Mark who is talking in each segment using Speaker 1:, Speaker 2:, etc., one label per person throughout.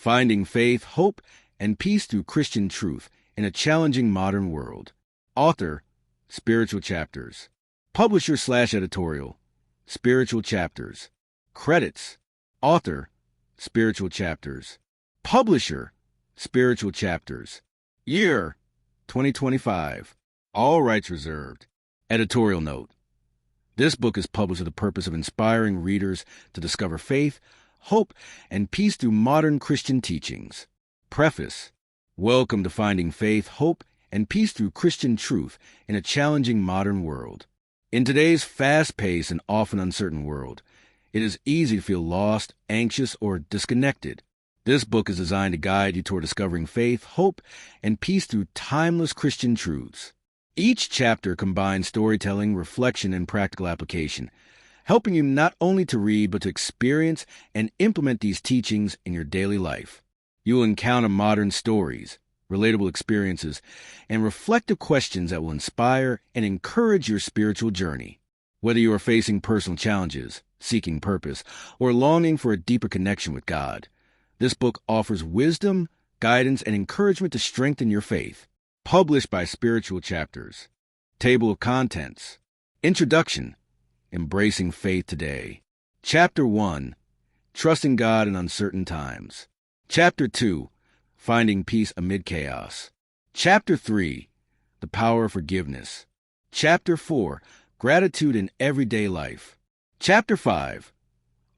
Speaker 1: Finding Faith, Hope, and Peace Through Christian Truth in a Challenging Modern World. Author, Spiritual Chapters. Publisher/editorial, Spiritual Chapters. Credits, author, Spiritual Chapters. Publisher, Spiritual Chapters. Year, 2025. All rights reserved. Editorial note. This book is published for the purpose of inspiring readers to discover faith, hope, and peace through modern Christian teachings. Preface. Welcome to Finding Faith, Hope, and Peace Through Christian Truth in a Challenging Modern World. In today's fast-paced and often uncertain world, it is easy to feel lost, anxious, or disconnected. This book is designed to guide you toward discovering faith, hope, and peace through timeless Christian truths. Each chapter combines storytelling, reflection, and practical application, helping you not only to read but to experience and implement these teachings in your daily life. You will encounter modern stories, relatable experiences, and reflective questions that will inspire and encourage your spiritual journey. Whether you are facing personal challenges, seeking purpose, or longing for a deeper connection with God, this book offers wisdom, guidance, and encouragement to strengthen your faith. Published by Spiritual Chapters. Table of Contents. Introduction. Embracing Faith Today. Chapter 1. Trusting God in Uncertain Times. Chapter 2. Finding Peace Amid Chaos. Chapter 3. The Power of Forgiveness. Chapter 4. Gratitude in Everyday Life. Chapter 5.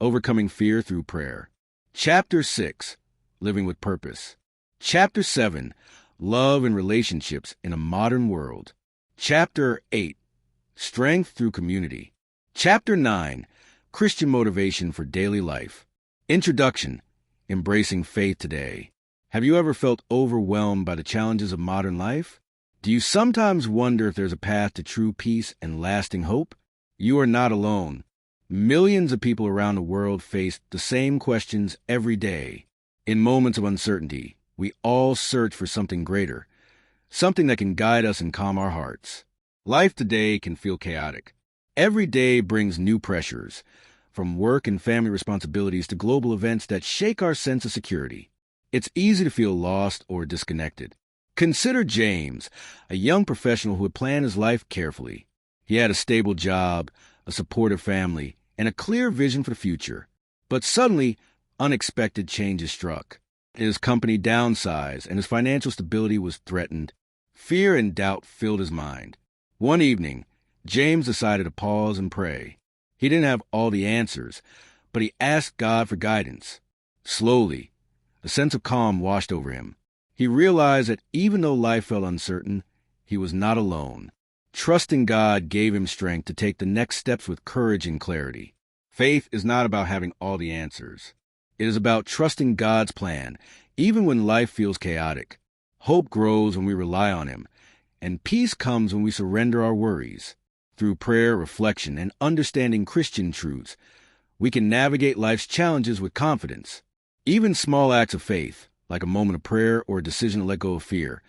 Speaker 1: Overcoming Fear Through Prayer. Chapter 6. Living with Purpose. Chapter 7. Love and Relationships in a Modern World. Chapter 8. Strength Through Community. Chapter 9. Christian Motivation for Daily Life. Introduction. Embracing Faith Today. Have you ever felt overwhelmed by the challenges of modern life? Do you sometimes wonder if there's a path to true peace and lasting hope? You are not alone. Millions of people around the world face the same questions every day. In moments of uncertainty, we all search for something greater, something that can guide us and calm our hearts. Life today can feel chaotic. Every day brings new pressures, from work and family responsibilities to global events that shake our sense of security. It's easy to feel lost or disconnected. Consider James, a young professional who had planned his life carefully. He had a stable job, a supportive family, and a clear vision for the future. But suddenly, unexpected changes struck. His company downsized, and his financial stability was threatened. Fear and doubt filled his mind. One evening, James decided to pause and pray. He didn't have all the answers, but he asked God for guidance. Slowly, a sense of calm washed over him. He realized that even though life felt uncertain, he was not alone. Trusting God gave him strength to take the next steps with courage and clarity. Faith is not about having all the answers. It is about trusting God's plan, even when life feels chaotic. Hope grows when we rely on Him, and peace comes when we surrender our worries. Through prayer, reflection, and understanding Christian truths, we can navigate life's challenges with confidence. Even small acts of faith, like a moment of prayer or a decision to let go of fear,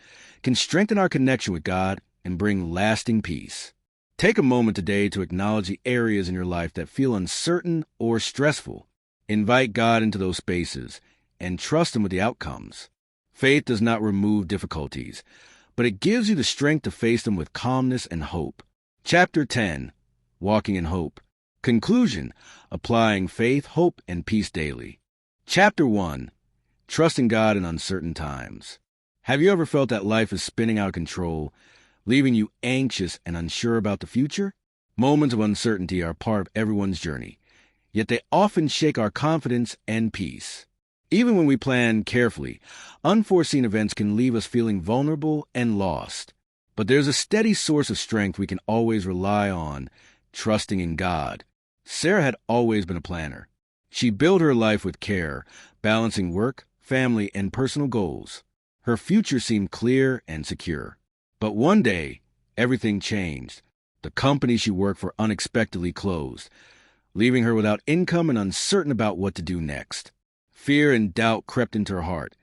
Speaker 1: can strengthen our connection with God and bring lasting peace. Take a moment today to acknowledge the areas in your life that feel uncertain or stressful. Invite God into those spaces and trust Him with the outcomes. Faith does not remove difficulties, but it gives you the strength to face them with calmness and hope. Chapter 10. Walking in Hope. Conclusion. Applying faith, hope, and peace daily. Chapter 1. Trusting God in Uncertain Times. Have you ever felt that life is spinning out of control, leaving you anxious and unsure about the future? Moments of uncertainty are part of everyone's journey, yet they often shake our confidence and peace. Even when we plan carefully, unforeseen events can leave us feeling vulnerable and lost. But there's a steady source of strength we can always rely on, trusting in God. Sarah had always been a planner. She built her life with care, balancing work, family, and personal goals. Her future seemed clear and secure. But one day, everything changed. The company she worked for unexpectedly closed, leaving her without income and uncertain about what to do next. Fear and doubt crept into her heart,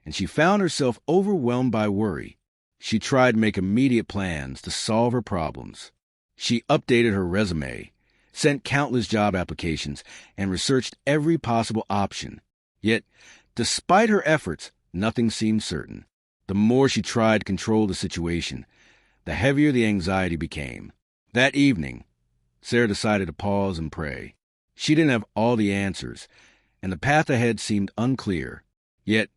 Speaker 1: and she found herself overwhelmed by worry. She tried to make immediate plans to solve her problems. She updated her resume, sent countless job applications, and researched every possible option. Yet, Despite her efforts, nothing seemed certain. The more she tried to control the situation, the heavier the anxiety became. That evening, Sarah decided to pause and pray. She didn't have all the answers, and the path ahead seemed unclear. Yet,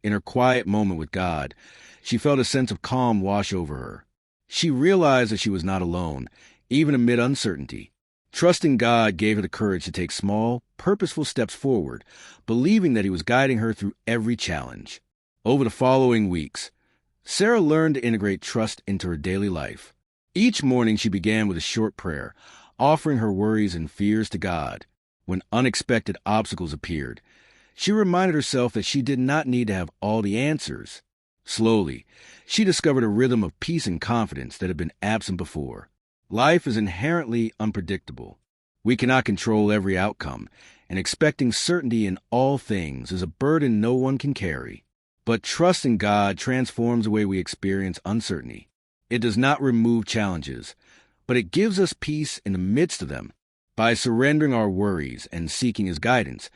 Speaker 1: in her quiet moment with God, she felt a sense of calm wash over her. She realized that she was not alone, even amid uncertainty. Trusting God gave her the courage to take small, purposeful steps forward, believing that He was guiding her through every challenge. Over the following weeks, Sarah learned to integrate trust into her daily life. Each morning she began with a short prayer, offering her worries and fears to God. When unexpected obstacles appeared, she reminded herself that she did not need to have all the answers. Slowly, she discovered a rhythm of peace and confidence that had been absent before. Life is inherently unpredictable. We cannot control every outcome, and expecting certainty in all things is a burden no one can carry. But trust in God transforms the way we experience uncertainty. It does not remove challenges, but it gives us peace in the midst of them. By surrendering our worries and seeking His guidance,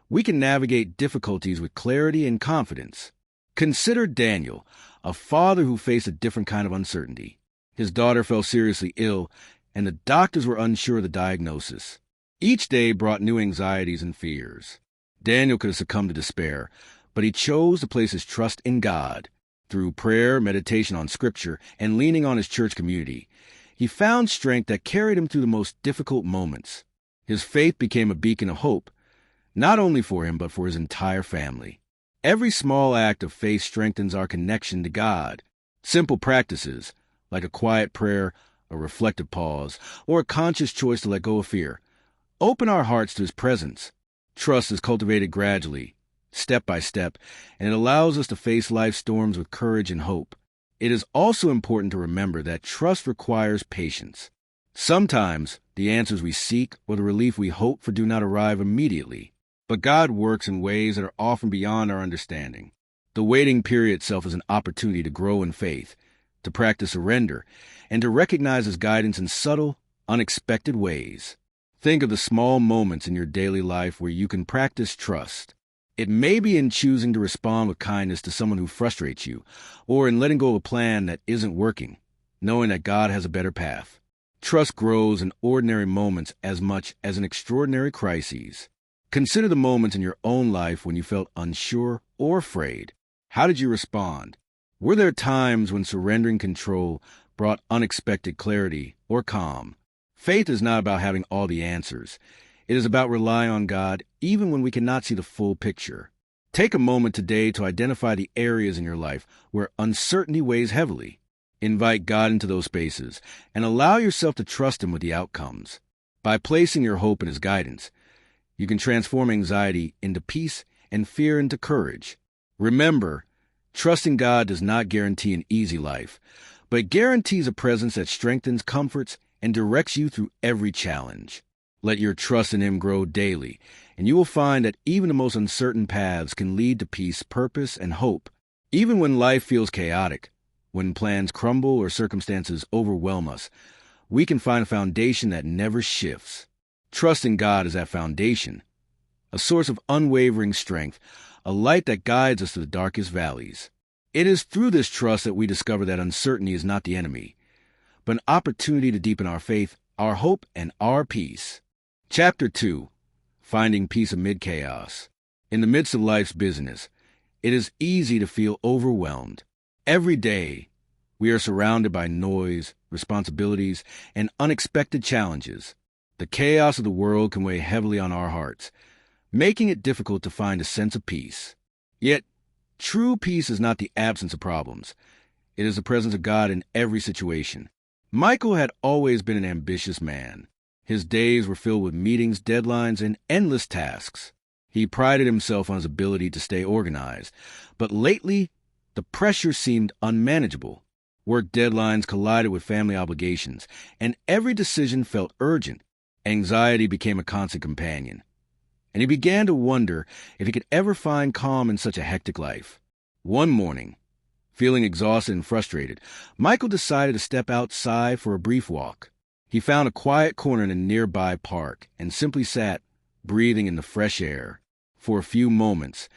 Speaker 1: we can navigate difficulties with clarity and confidence. Consider Daniel, a father who faced a different kind of uncertainty. His daughter fell seriously ill, and the doctors were unsure of the diagnosis. Each day brought new anxieties and fears. Daniel could have succumbed to despair, but he chose to place his trust in God. Through prayer, meditation on Scripture, and leaning on his church community, he found strength that carried him through the most difficult moments. His faith became a beacon of hope, not only for him but for his entire family. Every small act of faith strengthens our connection to God. Simple practices, like a quiet prayer, a reflective pause, or a conscious choice to let go of fear, open our hearts to His presence. Trust is cultivated gradually, step by step, and it allows us to face life's storms with courage and hope. It is also important to remember that trust requires patience. Sometimes the answers we seek or the relief we hope for do not arrive immediately, but God works in ways that are often beyond our understanding. The waiting period itself is an opportunity to grow in faith, to practice surrender, and to recognize His guidance in subtle, unexpected ways. Think of the small moments in your daily life where you can practice trust. It may be in choosing to respond with kindness to someone who frustrates you, or in letting go of a plan that isn't working, knowing that God has a better path. Trust grows in ordinary moments as much as in extraordinary crises. Consider the moments in your own life when you felt unsure or afraid. How did you respond? Were there times when surrendering control brought unexpected clarity or calm? Faith is not about having all the answers. It is about relying on God even when we cannot see the full picture. Take a moment today to identify the areas in your life where uncertainty weighs heavily. Invite God into those spaces and allow yourself to trust Him with the outcomes. By placing your hope in His guidance, you can transform anxiety into peace and fear into courage. Remember, trusting God does not guarantee an easy life, but it guarantees a presence that strengthens, comforts, and directs you through every challenge. Let your trust in Him grow daily, and you will find that even the most uncertain paths can lead to peace, purpose, and hope. Even when life feels chaotic, when plans crumble or circumstances overwhelm us, we can find a foundation that never shifts. Trust in God is that foundation, a source of unwavering strength, a light that guides us to the darkest valleys. It is through this trust that we discover that uncertainty is not the enemy, but an opportunity to deepen our faith, our hope, and our peace. Chapter 2. Finding Peace Amid Chaos. In the midst of life's busyness, it is easy to feel overwhelmed. Every day, we are surrounded by noise, responsibilities, and unexpected challenges. The chaos of the world can weigh heavily on our hearts, making it difficult to find a sense of peace. Yet, true peace is not the absence of problems. It is the presence of God in every situation. Michael had always been an ambitious man. His days were filled with meetings, deadlines, and endless tasks. He prided himself on his ability to stay organized, but lately, the pressure seemed unmanageable. Work deadlines collided with family obligations, and every decision felt urgent. Anxiety became a constant companion, and he began to wonder if he could ever find calm in such a hectic life. One morning, feeling exhausted and frustrated, Michael decided to step outside for a brief walk. He found a quiet corner in a nearby park and simply sat, breathing in the fresh air. For a few moments,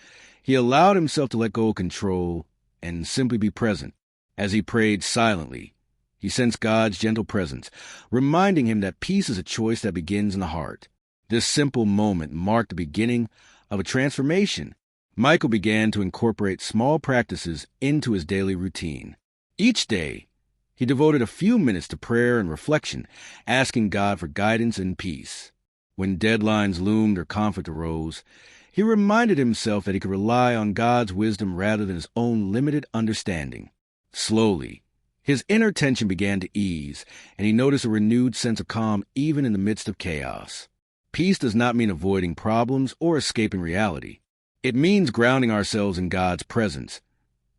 Speaker 1: He allowed himself to let go of control and simply be present. As he prayed silently, he sensed God's gentle presence, reminding him that peace is a choice that begins in the heart. This simple moment marked the beginning of a transformation. Michael began to incorporate small practices into his daily routine. Each day, he devoted a few minutes to prayer and reflection, asking God for guidance and peace. When deadlines loomed or conflict arose, he reminded himself that he could rely on God's wisdom rather than his own limited understanding. Slowly, his inner tension began to ease, and he noticed a renewed sense of calm even in the midst of chaos. Peace does not mean avoiding problems or escaping reality. It means grounding ourselves in God's presence,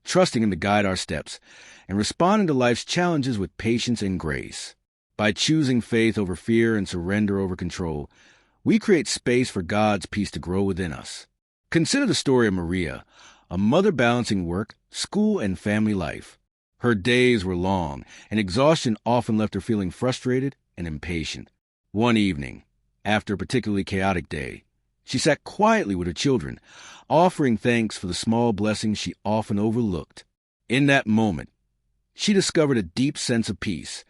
Speaker 1: trusting Him to guide our steps, and responding to life's challenges with patience and grace. By choosing faith over fear and surrender over control, we create space for God's peace to grow within us. Consider the story of Maria, a mother balancing work, school, and family life. Her days were long, and exhaustion often left her feeling frustrated and impatient. One evening, after a particularly chaotic day, she sat quietly with her children, offering thanks for the small blessings she often overlooked. In that moment, she discovered a deep sense of peace,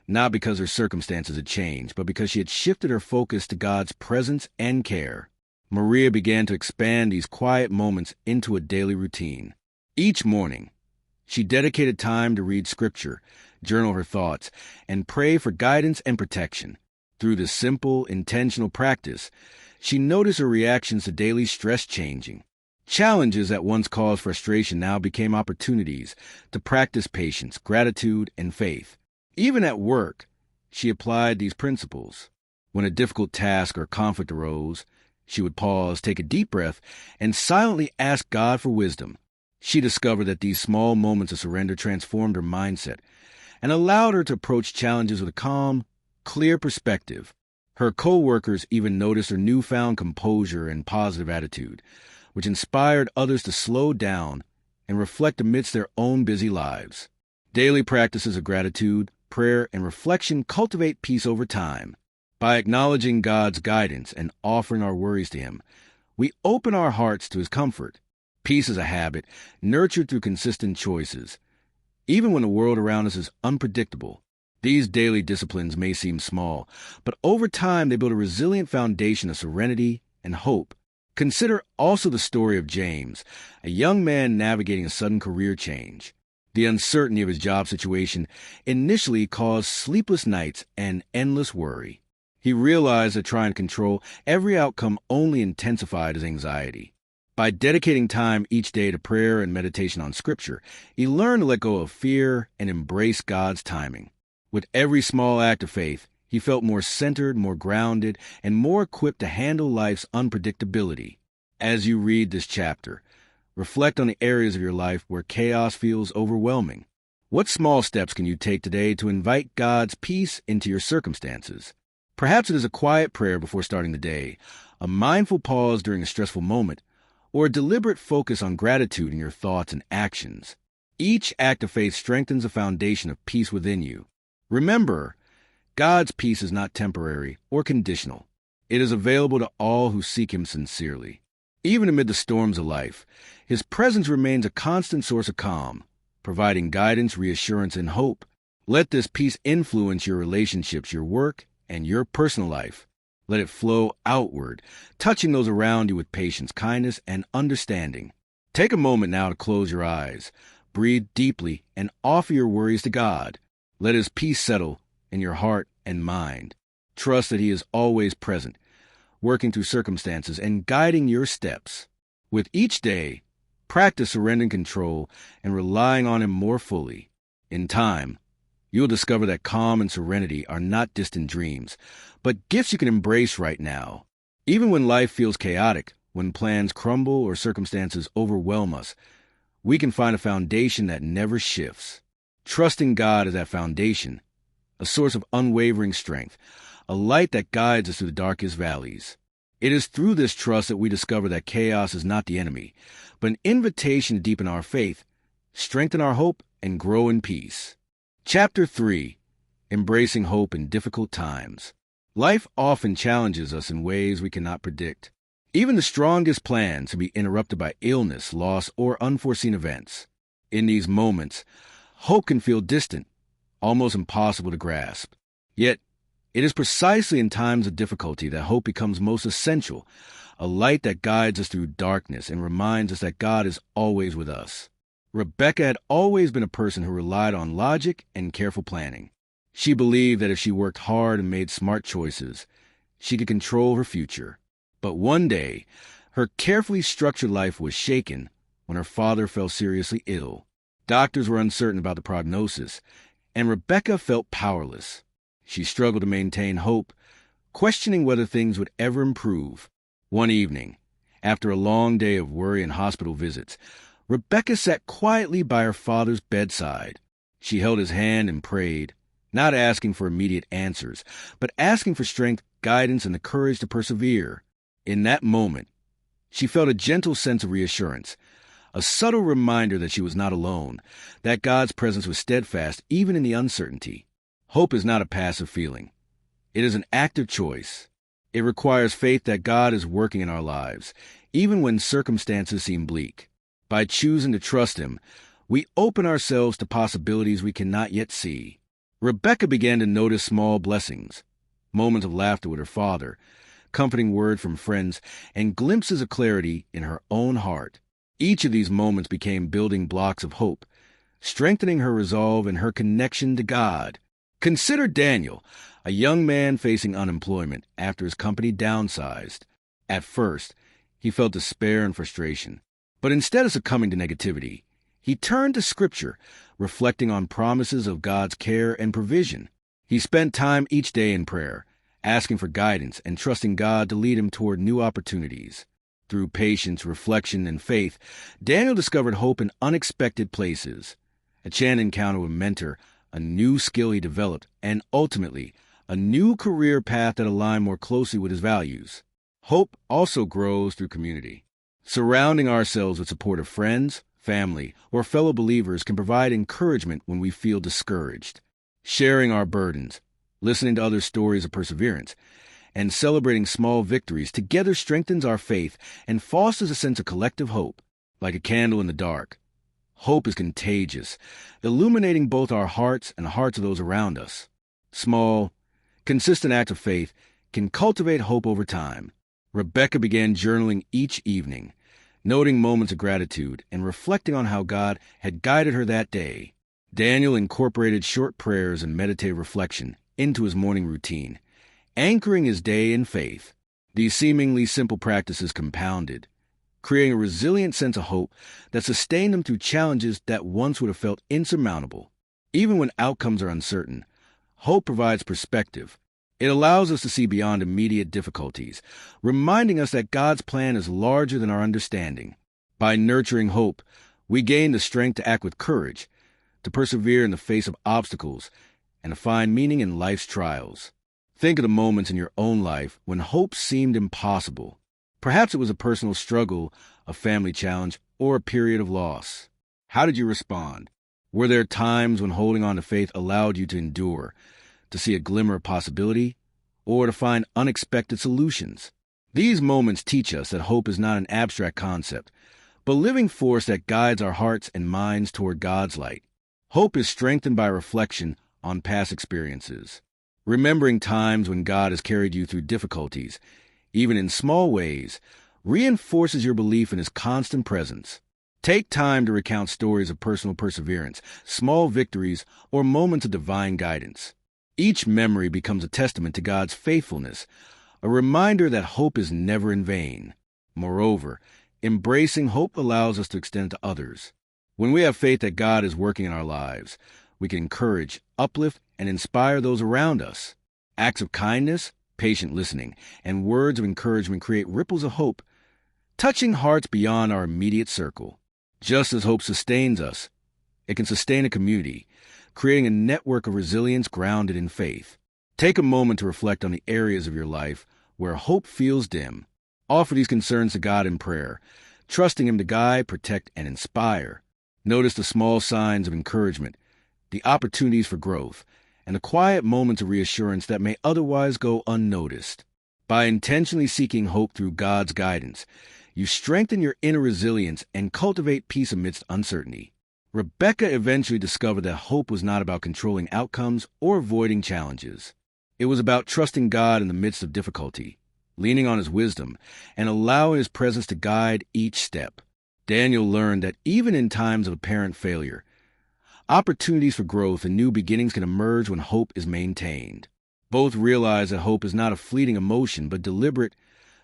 Speaker 1: not because her circumstances had changed, but because she had shifted her focus to God's presence and care. Maria began to expand these quiet moments into a daily routine. Each morning, she dedicated time to read Scripture, journal her thoughts, and pray for guidance and protection. Through this simple, intentional practice, she noticed her reactions to daily stress changing. Challenges that once caused frustration now became opportunities to practice patience, gratitude, and faith. Even at work, she applied these principles. When a difficult task or conflict arose, she would pause, take a deep breath, and silently ask God for wisdom. She discovered that these small moments of surrender transformed her mindset and allowed her to approach challenges with a calm, clear perspective. Her co-workers even noticed her newfound composure and positive attitude, which inspired others to slow down and reflect amidst their own busy lives. Daily practices of gratitude, prayer, and reflection cultivate peace over time. By acknowledging God's guidance and offering our worries to Him, we open our hearts to His comfort. Peace is a habit, nurtured through consistent choices. Even when the world around us is unpredictable, these daily disciplines may seem small, but over time they build a resilient foundation of serenity and hope. Consider also the story of James, a young man navigating a sudden career change. The uncertainty of his job situation initially caused sleepless nights and endless worry. He realized that trying to control every outcome only intensified his anxiety. By dedicating time each day to prayer and meditation on Scripture, he learned to let go of fear and embrace God's timing. With every small act of faith, he felt more centered, more grounded, and more equipped to handle life's unpredictability. As you read this chapter, reflect on the areas of your life where chaos feels overwhelming. What small steps can you take today to invite God's peace into your circumstances? Perhaps it is a quiet prayer before starting the day, a mindful pause during a stressful moment, or a deliberate focus on gratitude in your thoughts and actions. Each act of faith strengthens the foundation of peace within you. Remember, God's peace is not temporary or conditional. It is available to all who seek Him sincerely. Even amid the storms of life, His presence remains a constant source of calm, providing guidance, reassurance, and hope. Let this peace influence your relationships, your work, and your personal life. Let it flow outward, touching those around you with patience, kindness, and understanding. Take a moment now to close your eyes, breathe deeply, and offer your worries to God. Let His peace settle in your heart and mind. Trust that He is always present, working through circumstances and guiding your steps. With each day, practice surrendering control and relying on Him more fully. In time, you'll discover that calm and serenity are not distant dreams, but gifts you can embrace right now. Even when life feels chaotic, when plans crumble or circumstances overwhelm us, we can find a foundation that never shifts. Trusting God as that foundation, a source of unwavering strength, a light that guides us through the darkest valleys. It is through this trust that we discover that chaos is not the enemy, but an invitation to deepen our faith, strengthen our hope, and grow in peace. Chapter 3. Embracing Hope in Difficult Times. Life often challenges us in ways we cannot predict. Even the strongest plans can be interrupted by illness, loss, or unforeseen events. In these moments, hope can feel distant, almost impossible to grasp. Yet, it is precisely in times of difficulty that hope becomes most essential, a light that guides us through darkness and reminds us that God is always with us. Rebecca had always been a person who relied on logic and careful planning. She believed that if she worked hard and made smart choices, she could control her future. But one day, her carefully structured life was shaken when her father fell seriously ill. Doctors were uncertain about the prognosis, and Rebecca felt powerless. She struggled to maintain hope, questioning whether things would ever improve. One evening, after a long day of worry and hospital visits, Rebecca sat quietly by her father's bedside. She held his hand and prayed, not asking for immediate answers, but asking for strength, guidance, and the courage to persevere. In that moment, she felt a gentle sense of reassurance, a subtle reminder that she was not alone, that God's presence was steadfast even in the uncertainty. Hope is not a passive feeling. It is an active choice. It requires faith that God is working in our lives, even when circumstances seem bleak. By choosing to trust Him, we open ourselves to possibilities we cannot yet see. Rebecca began to notice small blessings, moments of laughter with her father, comforting word from friends, and glimpses of clarity in her own heart. Each of these moments became building blocks of hope, strengthening her resolve and her connection to God. Consider Daniel, a young man facing unemployment after his company downsized. At first, he felt despair and frustration, but instead of succumbing to negativity, he turned to Scripture, reflecting on promises of God's care and provision. He spent time each day in prayer, asking for guidance and trusting God to lead him toward new opportunities. Through patience, reflection, and faith, Daniel discovered hope in unexpected places. A chance encounter with a mentor, a new skill he developed, and ultimately, a new career path that aligned more closely with his values. Hope also grows through community. Surrounding ourselves with supportive friends, family, or fellow believers can provide encouragement when we feel discouraged. Sharing our burdens, listening to others' stories of perseverance, and celebrating small victories together strengthens our faith and fosters a sense of collective hope. Like a candle in the dark, hope is contagious, illuminating both our hearts and the hearts of those around us. Small, consistent acts of faith can cultivate hope over time. Rebecca began journaling each evening, noting moments of gratitude and reflecting on how God had guided her that day. Daniel incorporated short prayers and meditative reflection into his morning routine, anchoring his day in faith. These seemingly simple practices compounded, creating a resilient sense of hope that sustained them through challenges that once would have felt insurmountable. Even when outcomes are uncertain, hope provides perspective. It allows us to see beyond immediate difficulties, reminding us that God's plan is larger than our understanding. By nurturing hope, we gain the strength to act with courage, to persevere in the face of obstacles, and to find meaning in life's trials. Think of the moments in your own life when hope seemed impossible. Perhaps it was a personal struggle, a family challenge, or a period of loss. How did you respond? Were there times when holding on to faith allowed you to endure, to see a glimmer of possibility, or to find unexpected solutions? These moments teach us that hope is not an abstract concept, but a living force that guides our hearts and minds toward God's light. Hope is strengthened by reflection on past experiences. Remembering times when God has carried you through difficulties, even in small ways, reinforces your belief in His constant presence. Take time to recount stories of personal perseverance, small victories, or moments of divine guidance. Each memory becomes a testament to God's faithfulness, a reminder that hope is never in vain. Moreover, embracing hope allows us to extend it to others. When we have faith that God is working in our lives, we can encourage, uplift, and inspire those around us. Acts of kindness, patient listening, and words of encouragement create ripples of hope, touching hearts beyond our immediate circle. Just as hope sustains us, it can sustain a community, creating a network of resilience grounded in faith. Take a moment to reflect on the areas of your life where hope feels dim. Offer these concerns to God in prayer, trusting Him to guide, protect, and inspire. Notice the small signs of encouragement, the opportunities for growth, and the quiet moments of reassurance that may otherwise go unnoticed. By intentionally seeking hope through God's guidance, you strengthen your inner resilience and cultivate peace amidst uncertainty. Rebecca eventually discovered that hope was not about controlling outcomes or avoiding challenges. It was about trusting God in the midst of difficulty, leaning on His wisdom, and allowing His presence to guide each step. Daniel learned that even in times of apparent failure, opportunities for growth and new beginnings can emerge when hope is maintained. Both realize that hope is not a fleeting emotion, but deliberate,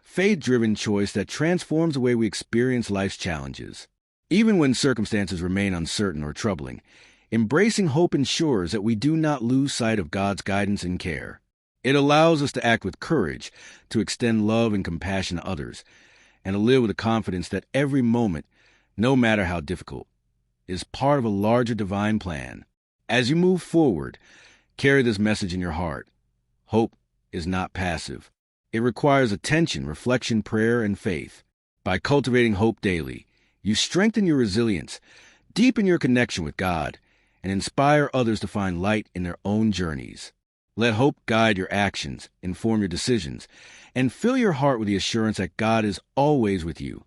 Speaker 1: faith-driven choice that transforms the way we experience life's challenges. Even when circumstances remain uncertain or troubling, embracing hope ensures that we do not lose sight of God's guidance and care. It allows us to act with courage, to extend love and compassion to others, and to live with the confidence that every moment, no matter how difficult, is part of a larger divine plan. As you move forward, carry this message in your heart. Hope is not passive. It requires attention, reflection, prayer, and faith. By cultivating hope daily, you strengthen your resilience, deepen your connection with God, and inspire others to find light in their own journeys. Let hope guide your actions, inform your decisions, and fill your heart with the assurance that God is always with you.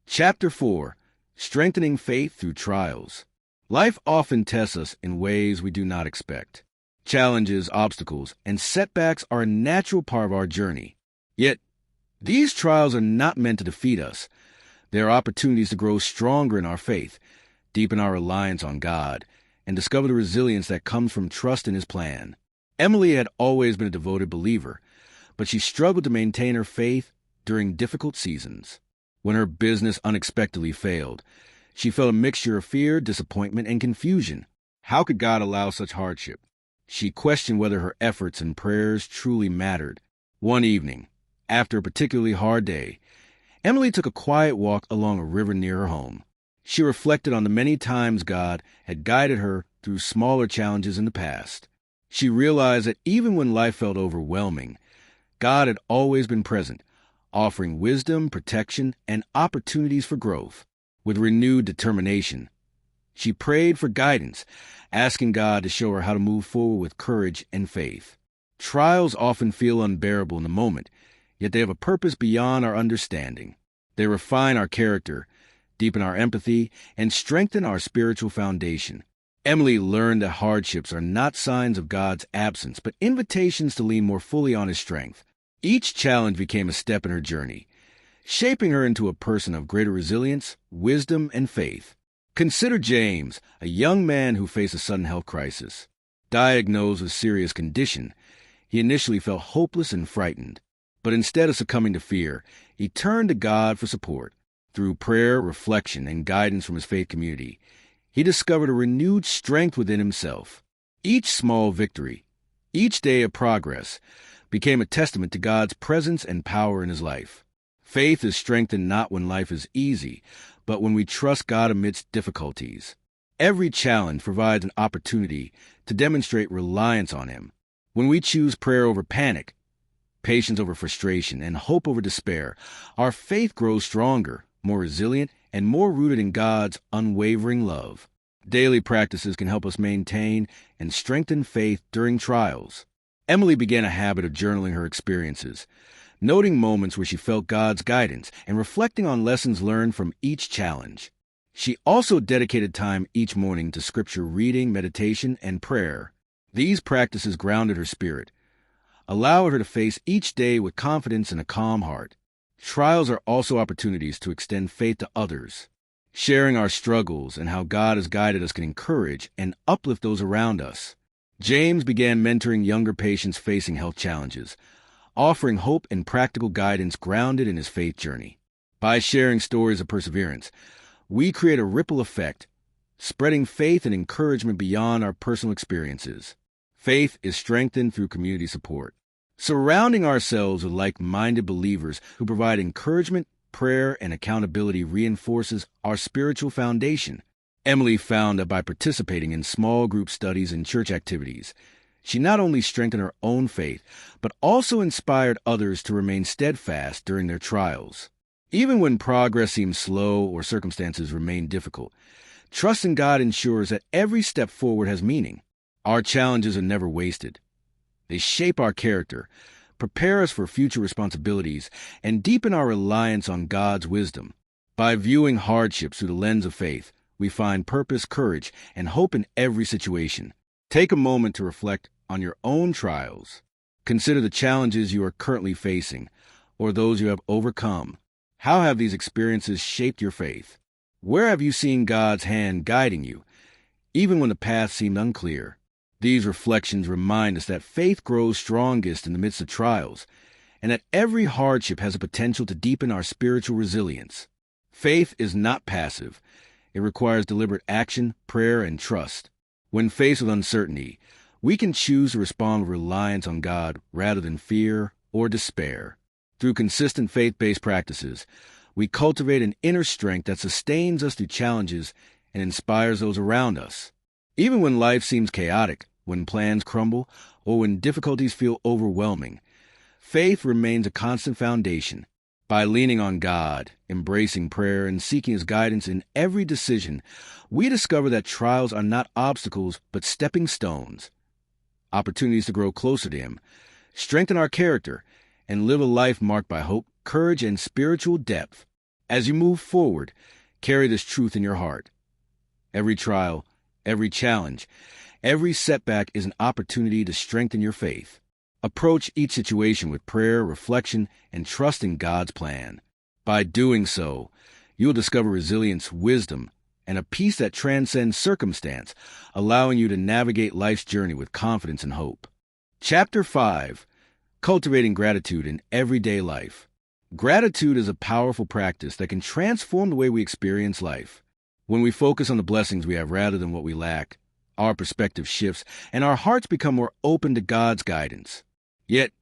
Speaker 1: Chapter 4. Strengthening Faith Through Trials. Life often tests us in ways we do not expect. Challenges, obstacles, and setbacks are a natural part of our journey. Yet, these trials are not meant to defeat us. They are opportunities to grow stronger in our faith, deepen our reliance on God, and discover the resilience that comes from trust in His plan. Emily had always been a devoted believer, but she struggled to maintain her faith during difficult seasons. When her business unexpectedly failed, she felt a mixture of fear, disappointment, and confusion. How could God allow such hardship? She questioned whether her efforts and prayers truly mattered. One evening, after a particularly hard day, Emily took a quiet walk along a river near her home. She reflected on the many times God had guided her through smaller challenges in the past. She realized that even when life felt overwhelming, God had always been present, offering wisdom, protection, and opportunities for growth. With renewed determination, she prayed for guidance, asking God to show her how to move forward with courage and faith. Trials often feel unbearable in the moment, yet they have a purpose beyond our understanding. They refine our character, deepen our empathy, and strengthen our spiritual foundation. Emily learned that hardships are not signs of God's absence, but invitations to lean more fully on His strength. Each challenge became a step in her journey, shaping her into a person of greater resilience, wisdom, and faith. Consider James, a young man who faced a sudden health crisis. Diagnosed with a serious condition, he initially felt hopeless and frightened. But instead of succumbing to fear, he turned to God for support. Through prayer, reflection, and guidance from his faith community, he discovered a renewed strength within himself. Each small victory, each day of progress, became a testament to God's presence and power in his life. Faith is strengthened not when life is easy, but when we trust God amidst difficulties. Every challenge provides an opportunity to demonstrate reliance on Him. When we choose prayer over panic, patience over frustration, and hope over despair, our faith grows stronger, more resilient, and more rooted in God's unwavering love. Daily practices can help us maintain and strengthen faith during trials. Emily began a habit of journaling her experiences, noting moments where she felt God's guidance and reflecting on lessons learned from each challenge. She also dedicated time each morning to scripture reading, meditation, and prayer. These practices grounded her spirit, allowed her to face each day with confidence and a calm heart. Trials are also opportunities to extend faith to others. Sharing our struggles and how God has guided us can encourage and uplift those around us. James began mentoring younger patients facing health challenges, offering hope and practical guidance grounded in his faith journey. By sharing stories of perseverance, we create a ripple effect, spreading faith and encouragement beyond our personal experiences. Faith is strengthened through community support. Surrounding ourselves with like-minded believers who provide encouragement, prayer, and accountability reinforces our spiritual foundation. Emily found that by participating in small group studies and church activities, she not only strengthened her own faith, but also inspired others to remain steadfast during their trials. Even when progress seems slow or circumstances remain difficult, trust in God ensures that every step forward has meaning. Our challenges are never wasted. They shape our character, prepare us for future responsibilities, and deepen our reliance on God's wisdom. By viewing hardships through the lens of faith, we find purpose, courage, and hope in every situation. Take a moment to reflect on your own trials. Consider the challenges you are currently facing, or those you have overcome. How have these experiences shaped your faith? Where have you seen God's hand guiding you, even when the path seemed unclear? These reflections remind us that faith grows strongest in the midst of trials, and that every hardship has a potential to deepen our spiritual resilience. Faith is not passive. It requires deliberate action, prayer, and trust. When faced with uncertainty, we can choose to respond with reliance on God rather than fear or despair. Through consistent faith-based practices, we cultivate an inner strength that sustains us through challenges and inspires those around us. Even when life seems chaotic, when plans crumble, or when difficulties feel overwhelming, faith remains a constant foundation. By leaning on God, embracing prayer, and seeking His guidance in every decision, we discover that trials are not obstacles but stepping stones, opportunities to grow closer to Him, strengthen our character, and live a life marked by hope, courage, and spiritual depth. As you move forward, carry this truth in your heart. Every trial, every challenge, every setback is an opportunity to strengthen your faith. Approach each situation with prayer, reflection, and trust in God's plan. By doing so, you'll discover resilience, wisdom, and a peace that transcends circumstance, allowing you to navigate life's journey with confidence and hope. Chapter 5. Cultivating Gratitude in Everyday Life. Gratitude is a powerful practice that can transform the way we experience life. When we focus on the blessings we have rather than what we lack, our perspective shifts and our hearts become more open to God's guidance. Yet,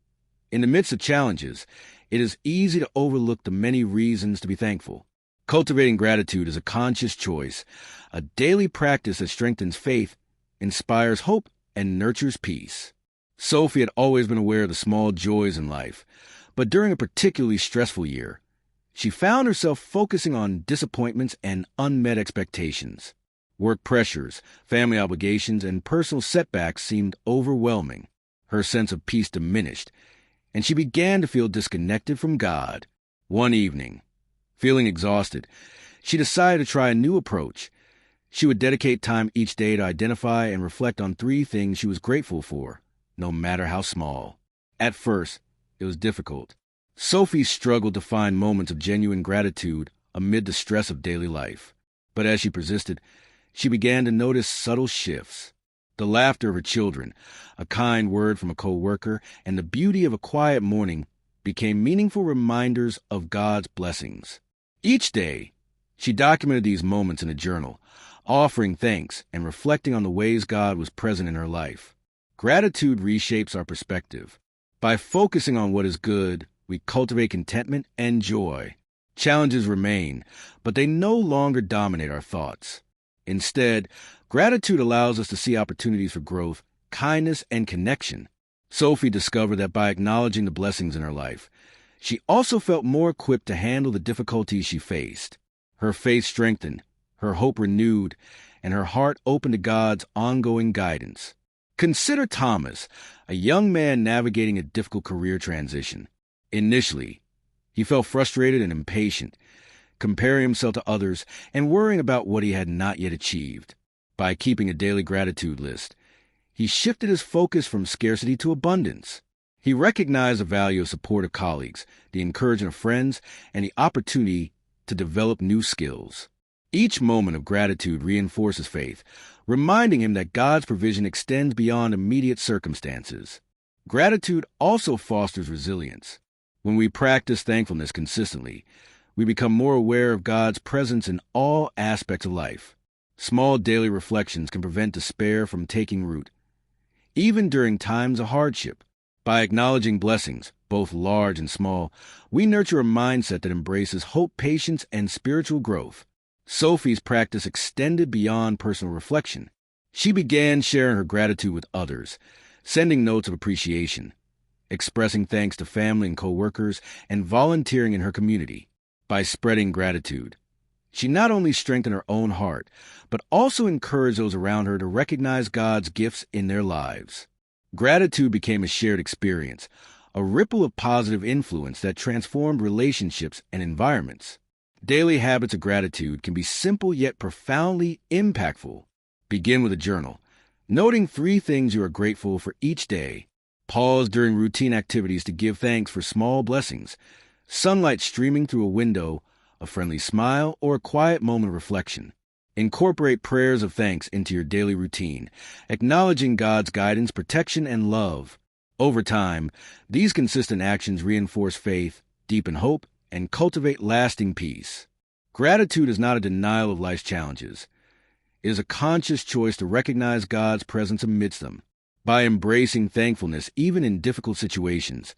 Speaker 1: in the midst of challenges, it is easy to overlook the many reasons to be thankful. Cultivating gratitude is a conscious choice, a daily practice that strengthens faith, inspires hope, and nurtures peace. Sophie had always been aware of the small joys in life, but during a particularly stressful year, she found herself focusing on disappointments and unmet expectations. Work pressures, family obligations, and personal setbacks seemed overwhelming. Her sense of peace diminished, and she began to feel disconnected from God. One evening, feeling exhausted, she decided to try a new approach. She would dedicate time each day to identify and reflect on 3 things she was grateful for, no matter how small. At first, it was difficult. Sophie struggled to find moments of genuine gratitude amid the stress of daily life. But as she persisted, she began to notice subtle shifts. The laughter of her children, a kind word from a co-worker, and the beauty of a quiet morning became meaningful reminders of God's blessings. Each day, she documented these moments in a journal, offering thanks and reflecting on the ways God was present in her life. Gratitude reshapes our perspective. By focusing on what is good, we cultivate contentment and joy. Challenges remain, but they no longer dominate our thoughts. Instead, gratitude allows us to see opportunities for growth, kindness, and connection. Sophie discovered that by acknowledging the blessings in her life, she also felt more equipped to handle the difficulties she faced. Her faith strengthened, her hope renewed, and her heart opened to God's ongoing guidance. Consider Thomas, a young man navigating a difficult career transition. Initially, he felt frustrated and impatient, comparing himself to others and worrying about what he had not yet achieved. By keeping a daily gratitude list, he shifted his focus from scarcity to abundance. He recognized the value of supportive colleagues, the encouragement of friends, and the opportunity to develop new skills. Each moment of gratitude reinforces faith, reminding him that God's provision extends beyond immediate circumstances. Gratitude also fosters resilience. When we practice thankfulness consistently, we become more aware of God's presence in all aspects of life. Small daily reflections can prevent despair from taking root, even during times of hardship. By acknowledging blessings, both large and small, we nurture a mindset that embraces hope, patience, and spiritual growth. Sophie's practice extended beyond personal reflection. She began sharing her gratitude with others, sending notes of appreciation, expressing thanks to family and co-workers, and volunteering in her community. By spreading gratitude, she not only strengthened her own heart, but also encouraged those around her to recognize God's gifts in their lives. Gratitude became a shared experience, a ripple of positive influence that transformed relationships and environments. Daily habits of gratitude can be simple yet profoundly impactful. Begin with a journal, noting 3 things you are grateful for each day. Pause during routine activities to give thanks for small blessings. Sunlight streaming through a window, a friendly smile, or a quiet moment of reflection. Incorporate prayers of thanks into your daily routine, acknowledging God's guidance, protection, and love. Over time, these consistent actions reinforce faith, deepen hope, and cultivate lasting peace. Gratitude is not a denial of life's challenges. It is a conscious choice to recognize God's presence amidst them. By embracing thankfulness even in difficult situations,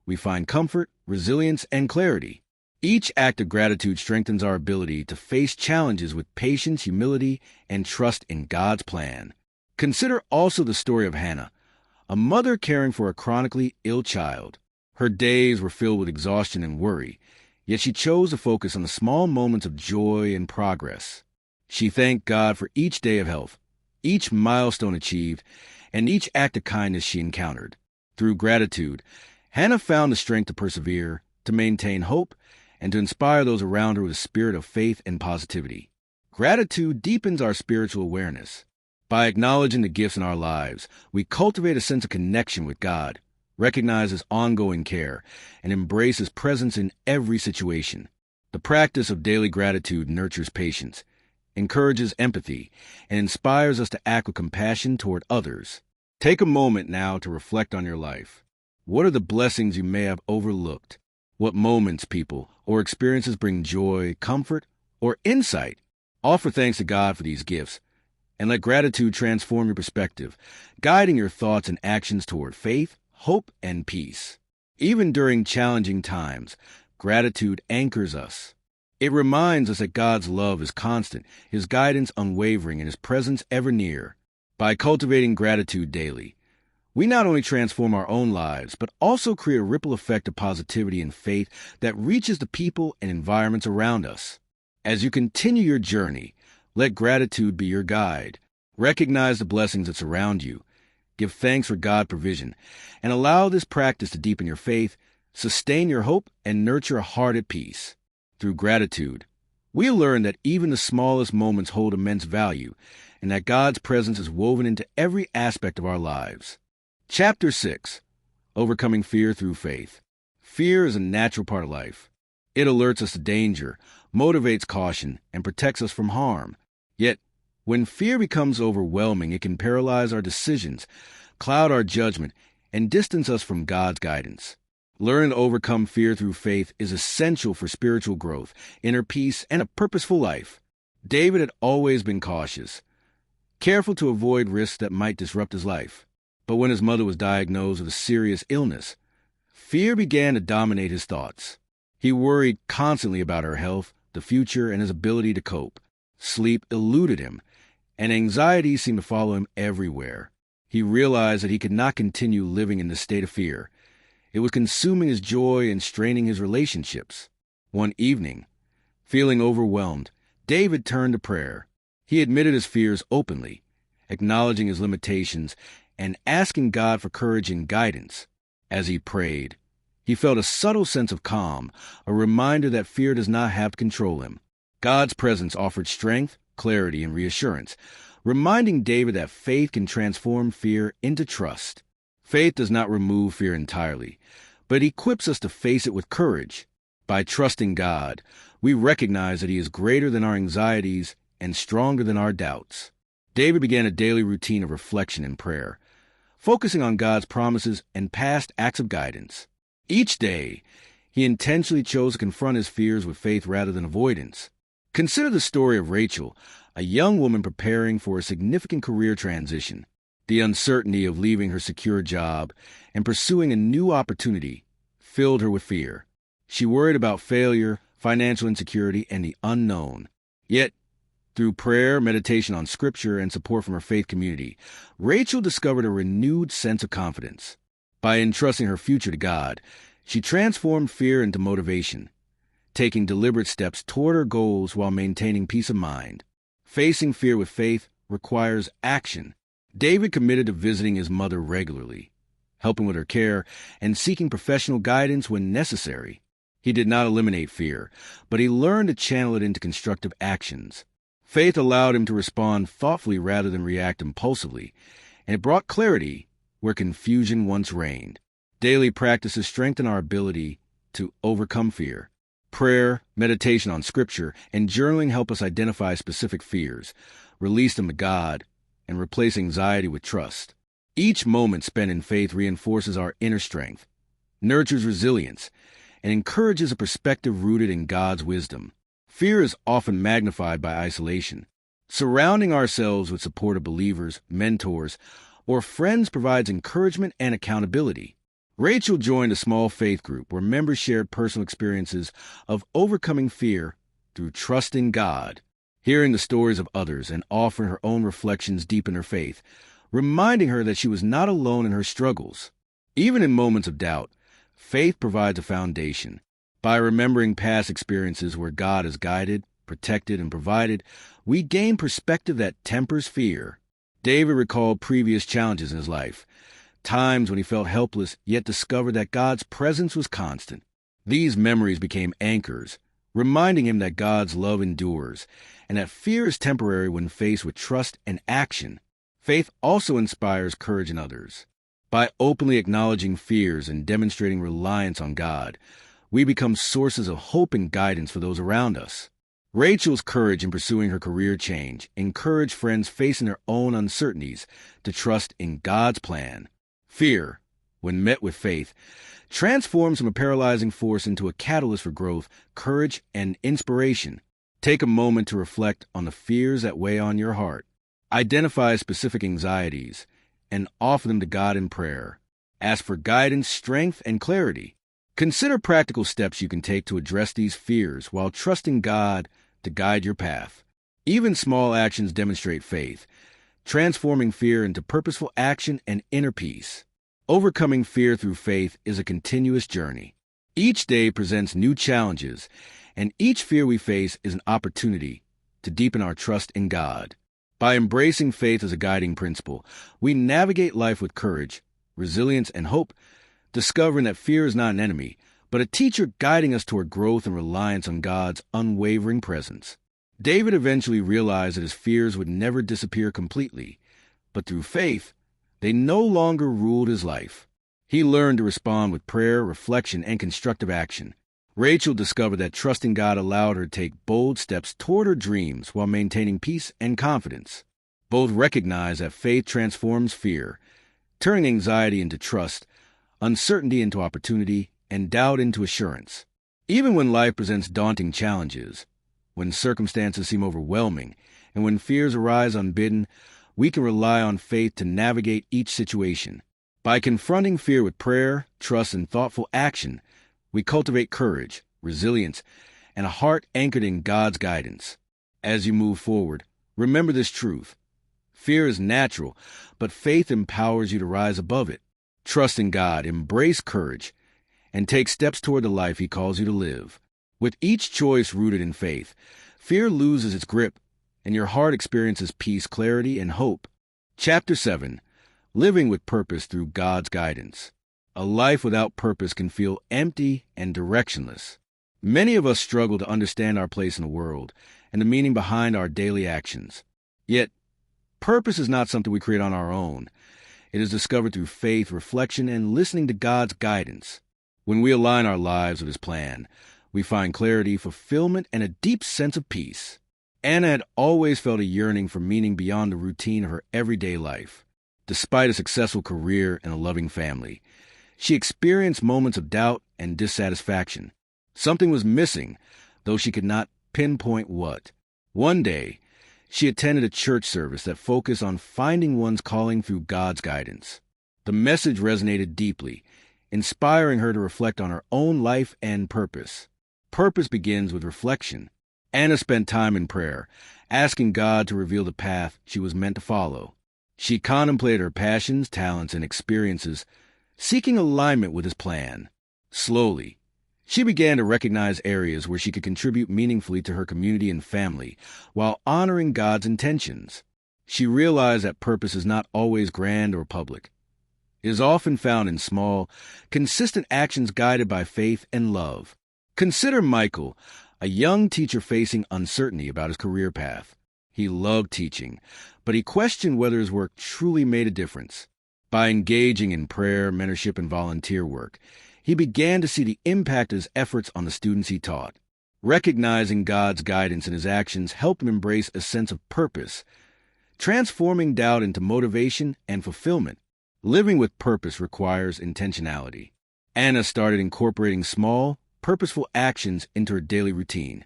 Speaker 1: we find comfort, resilience, and clarity. Each act of gratitude strengthens our ability to face challenges with patience, humility, and trust in God's plan. Consider also the story of Hannah, a mother caring for a chronically ill child. Her days were filled with exhaustion and worry, yet she chose to focus on the small moments of joy and progress. She thanked God for each day of health, each milestone achieved, and each act of kindness she encountered. Through gratitude, Hannah found the strength to persevere, to maintain hope, and to inspire those around her with a spirit of faith and positivity. Gratitude deepens our spiritual awareness. By acknowledging the gifts in our lives, we cultivate a sense of connection with God, recognize His ongoing care, and embrace His presence in every situation. The practice of daily gratitude nurtures patience, encourages empathy, and inspires us to act with compassion toward others. Take a moment now to reflect on your life. What are the blessings you may have overlooked? What moments, people, or experiences bring joy, comfort, or insight? Offer thanks to God for these gifts, and let gratitude transform your perspective, guiding your thoughts and actions toward faith, hope, and peace. Even during challenging times, gratitude anchors us. It reminds us that God's love is constant, His guidance unwavering, and His presence ever near. By cultivating gratitude daily, we not only transform our own lives, but also create a ripple effect of positivity and faith that reaches the people and environments around us. As you continue your journey, let gratitude be your guide. Recognize the blessings that surround you. Give thanks for God's provision, and allow this practice to deepen your faith, sustain your hope, and nurture a heart at peace. Through gratitude, we learn that even the smallest moments hold immense value, and that God's presence is woven into every aspect of our lives. Chapter 6. Overcoming Fear Through Faith. Fear is a natural part of life. It alerts us to danger, motivates caution, and protects us from harm. Yet, when fear becomes overwhelming, it can paralyze our decisions, cloud our judgment, and distance us from God's guidance. Learning to overcome fear through faith is essential for spiritual growth, inner peace, and a purposeful life. David had always been cautious, careful to avoid risks that might disrupt his life. But when his mother was diagnosed with a serious illness, fear began to dominate his thoughts. He worried constantly about her health, the future, and his ability to cope. Sleep eluded him, and anxiety seemed to follow him everywhere. He realized that he could not continue living in this state of fear. It was consuming his joy and straining his relationships. One evening, feeling overwhelmed, David turned to prayer. He admitted his fears openly, acknowledging his limitations and asking God for courage and guidance. As he prayed, he felt a subtle sense of calm, a reminder that fear does not have to control him. God's presence offered strength, clarity, and reassurance, reminding David that faith can transform fear into trust. Faith does not remove fear entirely, but equips us to face it with courage. By trusting God, we recognize that He is greater than our anxieties and stronger than our doubts. David began a daily routine of reflection and prayer, focusing on God's promises and past acts of guidance. Each day, he intentionally chose to confront his fears with faith rather than avoidance. Consider the story of Rachel, a young woman preparing for a significant career transition. The uncertainty of leaving her secure job and pursuing a new opportunity filled her with fear. She worried about failure, financial insecurity, and the unknown. Yet, through prayer, meditation on Scripture, and support from her faith community, Rachel discovered a renewed sense of confidence. By entrusting her future to God, she transformed fear into motivation, taking deliberate steps toward her goals while maintaining peace of mind. Facing fear with faith requires action. David committed to visiting his mother regularly, helping with her care, and seeking professional guidance when necessary. He did not eliminate fear, but he learned to channel it into constructive actions. Faith allowed him to respond thoughtfully rather than react impulsively, and it brought clarity where confusion once reigned. Daily practices strengthen our ability to overcome fear. Prayer, meditation on Scripture, and journaling help us identify specific fears, release them to God, and replace anxiety with trust. Each moment spent in faith reinforces our inner strength, nurtures resilience, and encourages a perspective rooted in God's wisdom. Fear is often magnified by isolation. Surrounding ourselves with supportive believers, mentors, or friends provides encouragement and accountability. Rachel joined a small faith group where members shared personal experiences of overcoming fear through trusting God. Hearing the stories of others and offering her own reflections deepened her faith, reminding her that she was not alone in her struggles. Even in moments of doubt, faith provides a foundation. By remembering past experiences where God has guided, protected, and provided, we gain perspective that tempers fear. David recalled previous challenges in his life, times when he felt helpless yet discovered that God's presence was constant. These memories became anchors, reminding him that God's love endures and that fear is temporary when faced with trust and action. Faith also inspires courage in others. By openly acknowledging fears and demonstrating reliance on God, we become sources of hope and guidance for those around us. Rachel's courage in pursuing her career change encouraged friends facing their own uncertainties to trust in God's plan. Fear, when met with faith, transforms from a paralyzing force into a catalyst for growth, courage, and inspiration. Take a moment to reflect on the fears that weigh on your heart. Identify specific anxieties and offer them to God in prayer. Ask for guidance, strength, and clarity. Consider practical steps you can take to address these fears while trusting God to guide your path. Even small actions demonstrate faith, transforming fear into purposeful action and inner peace. Overcoming fear through faith is a continuous journey. Each day presents new challenges, and each fear we face is an opportunity to deepen our trust in God. By embracing faith as a guiding principle, we navigate life with courage, resilience, and hope, discovering that fear is not an enemy, but a teacher guiding us toward growth and reliance on God's unwavering presence. David eventually realized that his fears would never disappear completely, but through faith, they no longer ruled his life. He learned to respond with prayer, reflection, and constructive action. Rachel discovered that trusting God allowed her to take bold steps toward her dreams while maintaining peace and confidence. Both recognized that faith transforms fear, turning anxiety into trust, uncertainty into opportunity, and doubt into assurance. Even when life presents daunting challenges, when circumstances seem overwhelming, and when fears arise unbidden, we can rely on faith to navigate each situation. By confronting fear with prayer, trust, and thoughtful action, we cultivate courage, resilience, and a heart anchored in God's guidance. As you move forward, remember this truth. Fear is natural, but faith empowers you to rise above it. Trust in God, embrace courage, and take steps toward the life He calls you to live. With each choice rooted in faith, fear loses its grip, and your heart experiences peace, clarity, and hope. Chapter 7. Living with Purpose Through God's Guidance. A life without purpose can feel empty and directionless. Many of us struggle to understand our place in the world and the meaning behind our daily actions. Yet, purpose is not something we create on our own. It is discovered through faith, reflection, and listening to God's guidance. When we align our lives with His plan, we find clarity, fulfillment, and a deep sense of peace. Anna had always felt a yearning for meaning beyond the routine of her everyday life. Despite a successful career and a loving family, she experienced moments of doubt and dissatisfaction. Something was missing, though she could not pinpoint what. One day, she attended a church service that focused on finding one's calling through God's guidance. The message resonated deeply, inspiring her to reflect on her own life and purpose. Purpose begins with reflection. Anna spent time in prayer, asking God to reveal the path she was meant to follow. She contemplated her passions, talents, and experiences, seeking alignment with His plan. Slowly, she began to recognize areas where she could contribute meaningfully to her community and family, while honoring God's intentions. She realized that purpose is not always grand or public. It is often found in small, consistent actions guided by faith and love. Consider Michael, a young teacher facing uncertainty about his career path. He loved teaching, but he questioned whether his work truly made a difference. By engaging in prayer, mentorship, and volunteer work, he began to see the impact of his efforts on the students he taught. Recognizing God's guidance in his actions helped him embrace a sense of purpose, transforming doubt into motivation and fulfillment. Living with purpose requires intentionality. Anna started incorporating small, purposeful actions into her daily routine,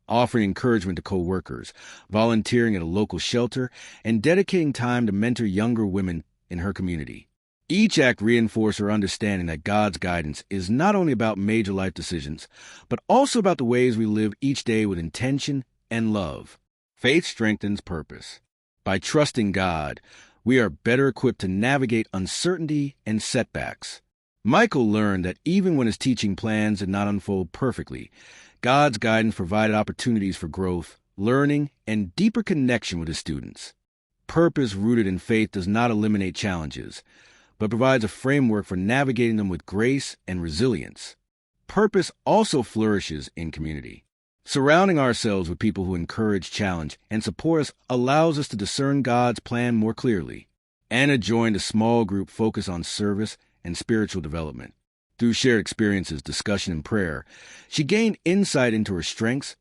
Speaker 1: offering encouragement to co-workers, volunteering at a local shelter, and dedicating time to mentor younger women in her community. Each act reinforced her understanding that God's guidance is not only about major life decisions, but also about the ways we live each day with intention and love. Faith strengthens purpose. By trusting God, we are better equipped to navigate uncertainty and setbacks. Michael learned that even when his teaching plans did not unfold perfectly, God's guidance provided opportunities for growth, learning, and deeper connection with his students. Purpose rooted in faith does not eliminate challenges, but provides a framework for navigating them with grace and resilience. Purpose also flourishes in community. Surrounding ourselves with people who encourage, challenge, and support us allows us to discern God's plan more clearly. Anna joined a small group focused on service and spiritual development. Through shared experiences, discussion, and prayer, she gained insight into her strengths,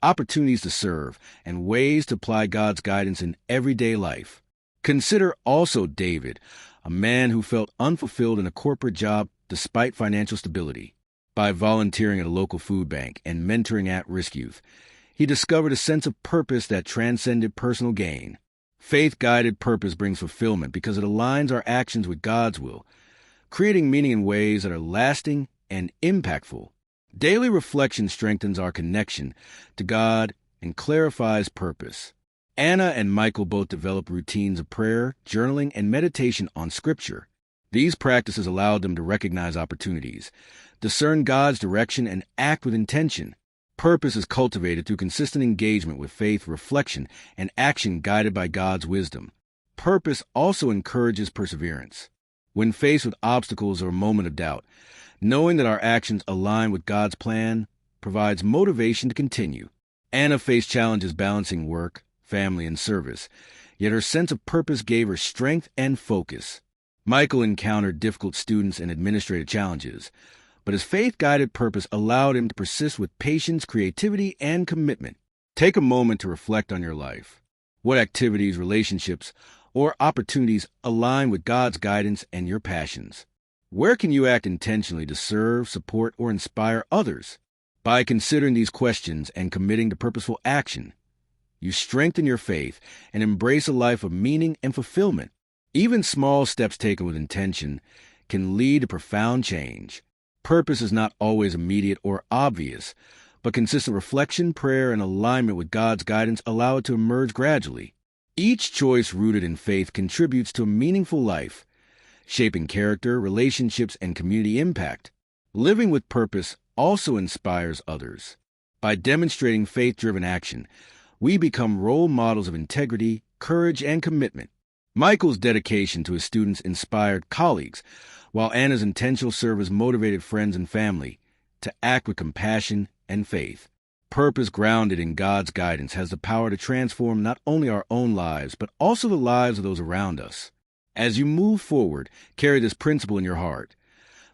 Speaker 1: opportunities to serve, and ways to apply God's guidance in everyday life. Consider also David, a man who felt unfulfilled in a corporate job despite financial stability. By volunteering at a local food bank and mentoring at-risk youth, he discovered a sense of purpose that transcended personal gain. Faith-guided purpose brings fulfillment because it aligns our actions with God's will, creating meaning in ways that are lasting and impactful. Daily reflection strengthens our connection to God and clarifies purpose. Anna and Michael both developed routines of prayer, journaling, and meditation on Scripture. These practices allowed them to recognize opportunities, discern God's direction, and act with intention. Purpose is cultivated through consistent engagement with faith, reflection, and action guided by God's wisdom. Purpose also encourages perseverance. When faced with obstacles or a moment of doubt, knowing that our actions align with God's plan provides motivation to continue. Anna faced challenges balancing work, family, and service, yet her sense of purpose gave her strength and focus. Michael encountered difficult students and administrative challenges, but his faith-guided purpose allowed him to persist with patience, creativity, and commitment. Take a moment to reflect on your life. What activities, relationships, or opportunities align with God's guidance and your passions? Where can you act intentionally to serve, support, or inspire others? By considering these questions and committing to purposeful action, you strengthen your faith and embrace a life of meaning and fulfillment. Even small steps taken with intention can lead to profound change. Purpose is not always immediate or obvious, but consistent reflection, prayer, and alignment with God's guidance allow it to emerge gradually. Each choice rooted in faith contributes to a meaningful life, shaping character, relationships, and community impact. Living with purpose also inspires others. By demonstrating faith-driven action, we become role models of integrity, courage, and commitment. Michael's dedication to his students inspired colleagues, while Anna's intentional service motivated friends and family to act with compassion and faith. Purpose grounded in God's guidance has the power to transform not only our own lives, but also the lives of those around us. As you move forward, carry this principle in your heart.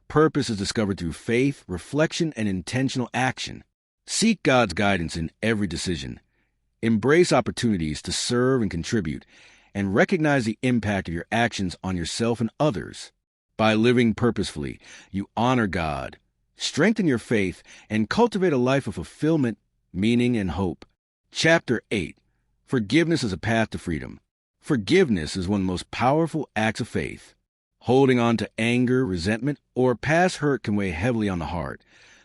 Speaker 1: Purpose is discovered through faith, reflection, and intentional action. Seek God's guidance in every decision. Embrace opportunities to serve and contribute, and recognize the impact of your actions on yourself and others. By living purposefully, you honor God, strengthen your faith, and cultivate a life of fulfillment, meaning, and hope. Chapter 8. Forgiveness is a path to freedom. Forgiveness is one of the most powerful acts of faith. Holding on to anger, resentment, or past hurt can weigh heavily on the heart,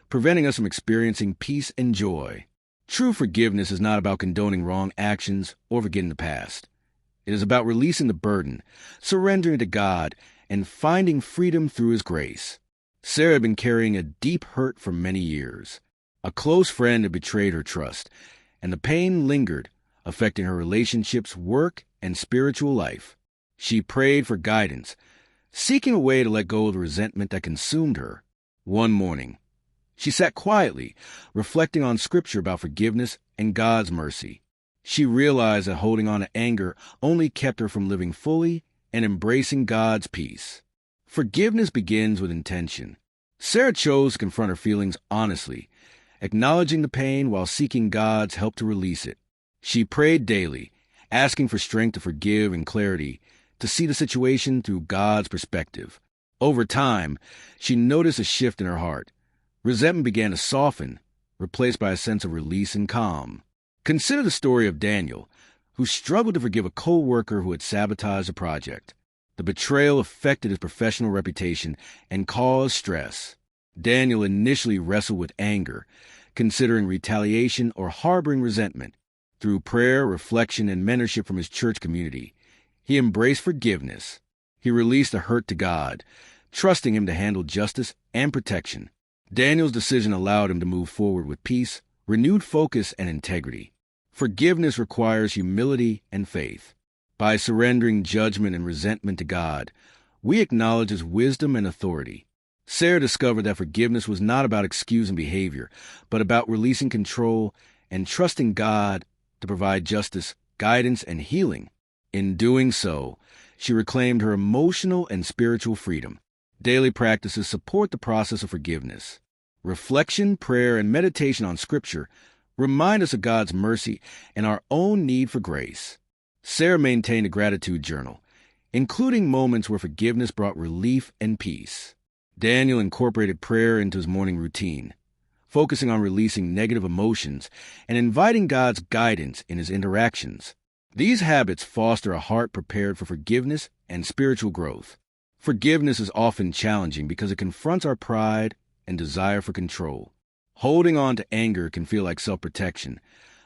Speaker 1: preventing us from experiencing peace and joy. True forgiveness is not about condoning wrong actions or forgetting the past. It is about releasing the burden, surrendering to God, and finding freedom through His grace. Sarah had been carrying a deep hurt for many years. A close friend had betrayed her trust, and the pain lingered, affecting her relationships, work, and spiritual life. She prayed for guidance, seeking a way to let go of the resentment that consumed her. One morning, she sat quietly, reflecting on Scripture about forgiveness and God's mercy. She realized that holding on to anger only kept her from living fully and embracing God's peace. Forgiveness begins with intention. Sarah chose to confront her feelings honestly, acknowledging the pain while seeking God's help to release it. She prayed daily, asking for strength to forgive and clarity to see the situation through God's perspective. Over time, she noticed a shift in her heart. Resentment began to soften, replaced by a sense of release and calm. Consider the story of Daniel, who struggled to forgive a co-worker who had sabotaged a project. The betrayal affected his professional reputation and caused stress. Daniel initially wrestled with anger, considering retaliation or harboring resentment. Through prayer, reflection, and mentorship from his church community, he embraced forgiveness. He released the hurt to God, trusting him to handle justice and protection. Daniel's decision allowed him to move forward with peace, renewed focus, and integrity. Forgiveness requires humility and faith. By surrendering judgment and resentment to God, we acknowledge His wisdom and authority. Sarah discovered that forgiveness was not about excusing behavior, but about releasing control and trusting God to provide justice, guidance, and healing. In doing so, she reclaimed her emotional and spiritual freedom. Daily practices support the process of forgiveness. Reflection, prayer, and meditation on Scripture remind us of God's mercy and our own need for grace. Sarah maintained a gratitude journal, including moments where forgiveness brought relief and peace. Daniel incorporated prayer into his morning routine, focusing on releasing negative emotions and inviting God's guidance in his interactions. These habits foster a heart prepared for forgiveness and spiritual growth. Forgiveness is often challenging because it confronts our pride and desire for control. Holding on to anger can feel like self-protection,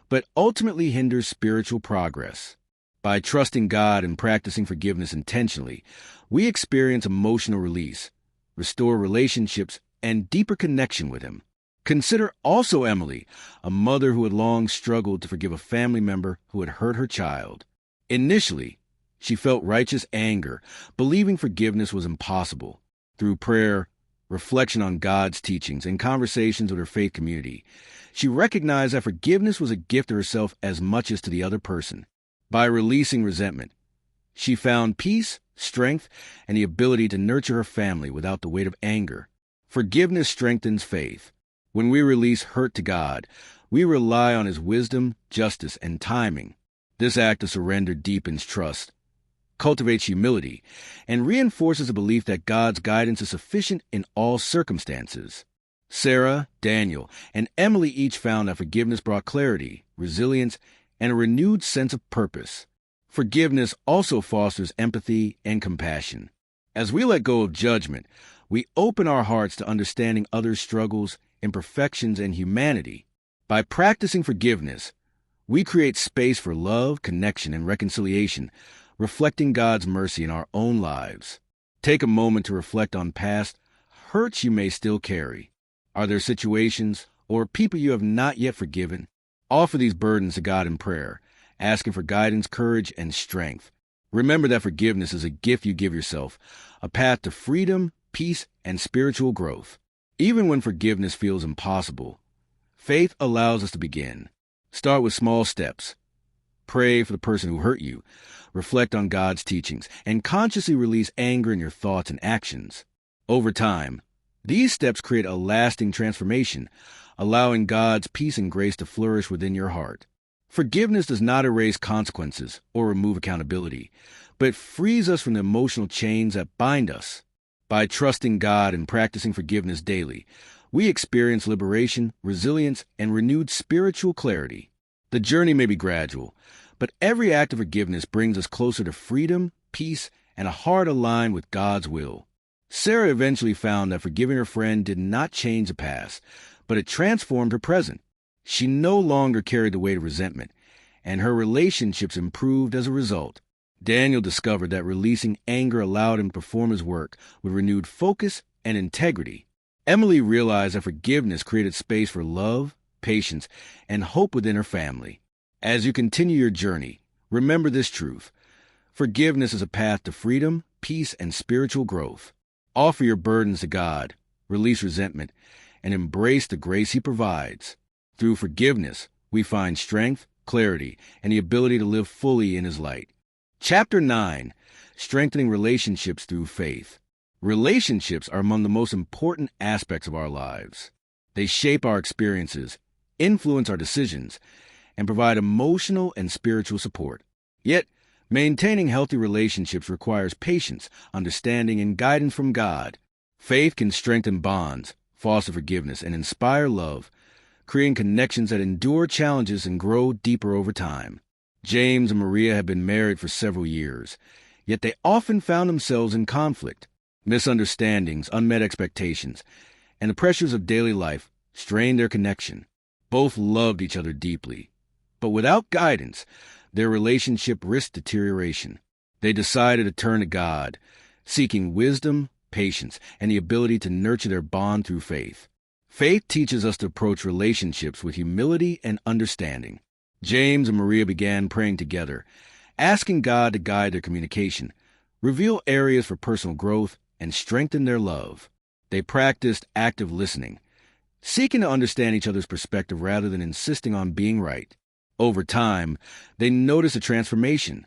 Speaker 1: but ultimately hinders spiritual progress. By trusting God and practicing forgiveness intentionally, we experience emotional release, restore relationships, and deeper connection with Him. Consider also Emily, a mother who had long struggled to forgive a family member who had hurt her child. Initially, she felt righteous anger, believing forgiveness was impossible. Through prayer, reflection on God's teachings, and conversations with her faith community, she recognized that forgiveness was a gift to herself as much as to the other person. By releasing resentment, she found peace, strength, and the ability to nurture her family without the weight of anger. Forgiveness strengthens faith. When we release hurt to God, we rely on His wisdom, justice, and timing. This act of surrender deepens trust, cultivates humility, and reinforces a belief that God's guidance is sufficient in all circumstances. Sarah, Daniel, and Emily each found that forgiveness brought clarity, resilience, and a renewed sense of purpose. Forgiveness also fosters empathy and compassion. As we let go of judgment, we open our hearts to understanding others' struggles, imperfections, and humanity. By practicing forgiveness, we create space for love, connection, and reconciliation, reflecting God's mercy in our own lives. Take a moment to reflect on past hurts you may still carry. Are there situations or people you have not yet forgiven? Offer these burdens to God in prayer, asking for guidance, courage, and strength. Remember that forgiveness is a gift you give yourself, a path to freedom, peace, and spiritual growth. Even when forgiveness feels impossible, faith allows us to begin. Start with small steps. Pray for the person who hurt you. Reflect on God's teachings, and consciously release anger in your thoughts and actions. Over time, these steps create a lasting transformation, allowing God's peace and grace to flourish within your heart. Forgiveness does not erase consequences or remove accountability, but frees us from the emotional chains that bind us. By trusting God and practicing forgiveness daily, we experience liberation, resilience, and renewed spiritual clarity. The journey may be gradual, but every act of forgiveness brings us closer to freedom, peace, and a heart aligned with God's will. Sarah eventually found that forgiving her friend did not change the past, but it transformed her present. She no longer carried the weight of resentment, and her relationships improved as a result. Daniel discovered that releasing anger allowed him to perform his work with renewed focus and integrity. Emily realized that forgiveness created space for love, patience, and hope within her family. As you continue your journey, remember this truth. Forgiveness is a path to freedom, peace and spiritual growth. Offer your burdens to God, release resentment, and embrace the grace He provides. Through forgiveness, we find strength, clarity, and the ability to live fully in His light. Chapter 9. Strengthening Relationships Through Faith. Relationships are among the most important aspects of our lives. They shape our experiences, influence our decisions, and provide emotional and spiritual support. Yet, maintaining healthy relationships requires patience, understanding, and guidance from God. Faith can strengthen bonds, foster forgiveness, and inspire love, creating connections that endure challenges and grow deeper over time. James and Maria had been married for several years, yet they often found themselves in conflict. Misunderstandings, unmet expectations, and the pressures of daily life strained their connection. Both loved each other deeply, but without guidance, their relationship risked deterioration. They decided to turn to God, seeking wisdom, patience, and the ability to nurture their bond through faith. Faith teaches us to approach relationships with humility and understanding. James and Maria began praying together, asking God to guide their communication, reveal areas for personal growth, and strengthen their love. They practiced active listening, seeking to understand each other's perspective rather than insisting on being right. Over time, they noticed a transformation.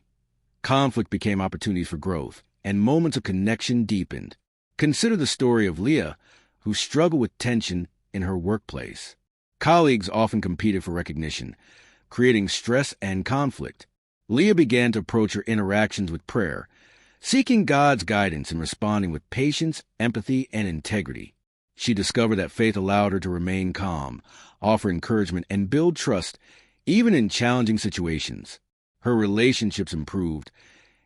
Speaker 1: Conflict became opportunities for growth, and moments of connection deepened. Consider the story of Leah, who struggled with tension in her workplace. Colleagues often competed for recognition, creating stress and conflict. Leah began to approach her interactions with prayer, seeking God's guidance and responding with patience, empathy, and integrity. She discovered that faith allowed her to remain calm, offer encouragement, and build trust, even in challenging situations. Her relationships improved,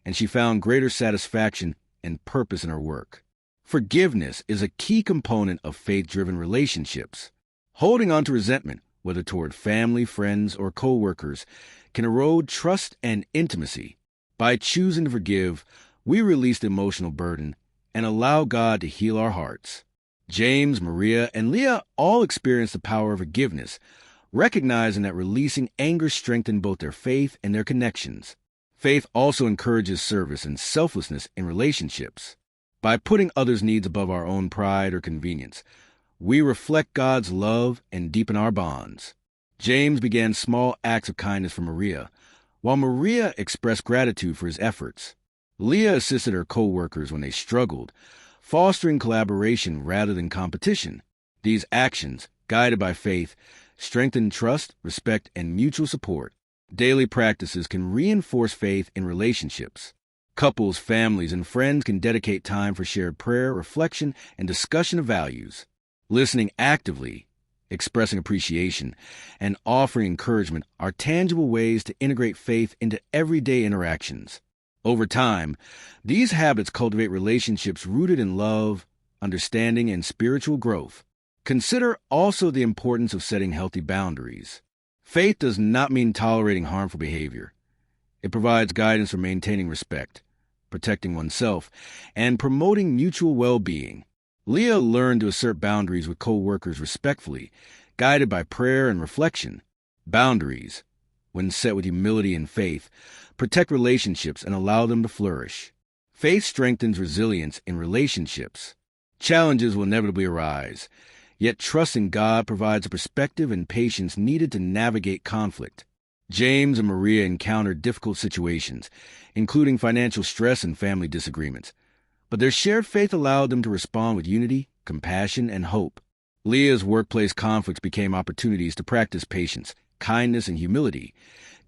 Speaker 1: and she found greater satisfaction and purpose in her work. Forgiveness is a key component of faith-driven relationships. Holding on to resentment, whether toward family, friends, or co-workers, can erode trust and intimacy. By choosing to forgive, we release the emotional burden and allow God to heal our hearts. James, Maria, and Leah all experienced the power of forgiveness, recognizing that releasing anger strengthened both their faith and their connections. Faith also encourages service and selflessness in relationships. By putting others' needs above our own pride or convenience, we reflect God's love and deepen our bonds. James began small acts of kindness for Maria, while Maria expressed gratitude for his efforts. Leah assisted her co-workers when they struggled, fostering collaboration rather than competition. These actions, guided by faith, strengthen trust, respect, and mutual support. Daily practices can reinforce faith in relationships. Couples, families, and friends can dedicate time for shared prayer, reflection, and discussion of values. Listening actively, expressing appreciation, and offering encouragement are tangible ways to integrate faith into everyday interactions. Over time, these habits cultivate relationships rooted in love, understanding, and spiritual growth. Consider also the importance of setting healthy boundaries. Faith does not mean tolerating harmful behavior. It provides guidance for maintaining respect, protecting oneself, and promoting mutual well-being. Leah learned to assert boundaries with co-workers respectfully, guided by prayer and reflection. Boundaries, when set with humility and faith, protect relationships and allow them to flourish. Faith strengthens resilience in relationships. Challenges will inevitably arise, yet trusting God provides a perspective and patience needed to navigate conflict. James and Maria encountered difficult situations, including financial stress and family disagreements, but their shared faith allowed them to respond with unity, compassion, and hope. Leah's workplace conflicts became opportunities to practice patience, kindness, and humility,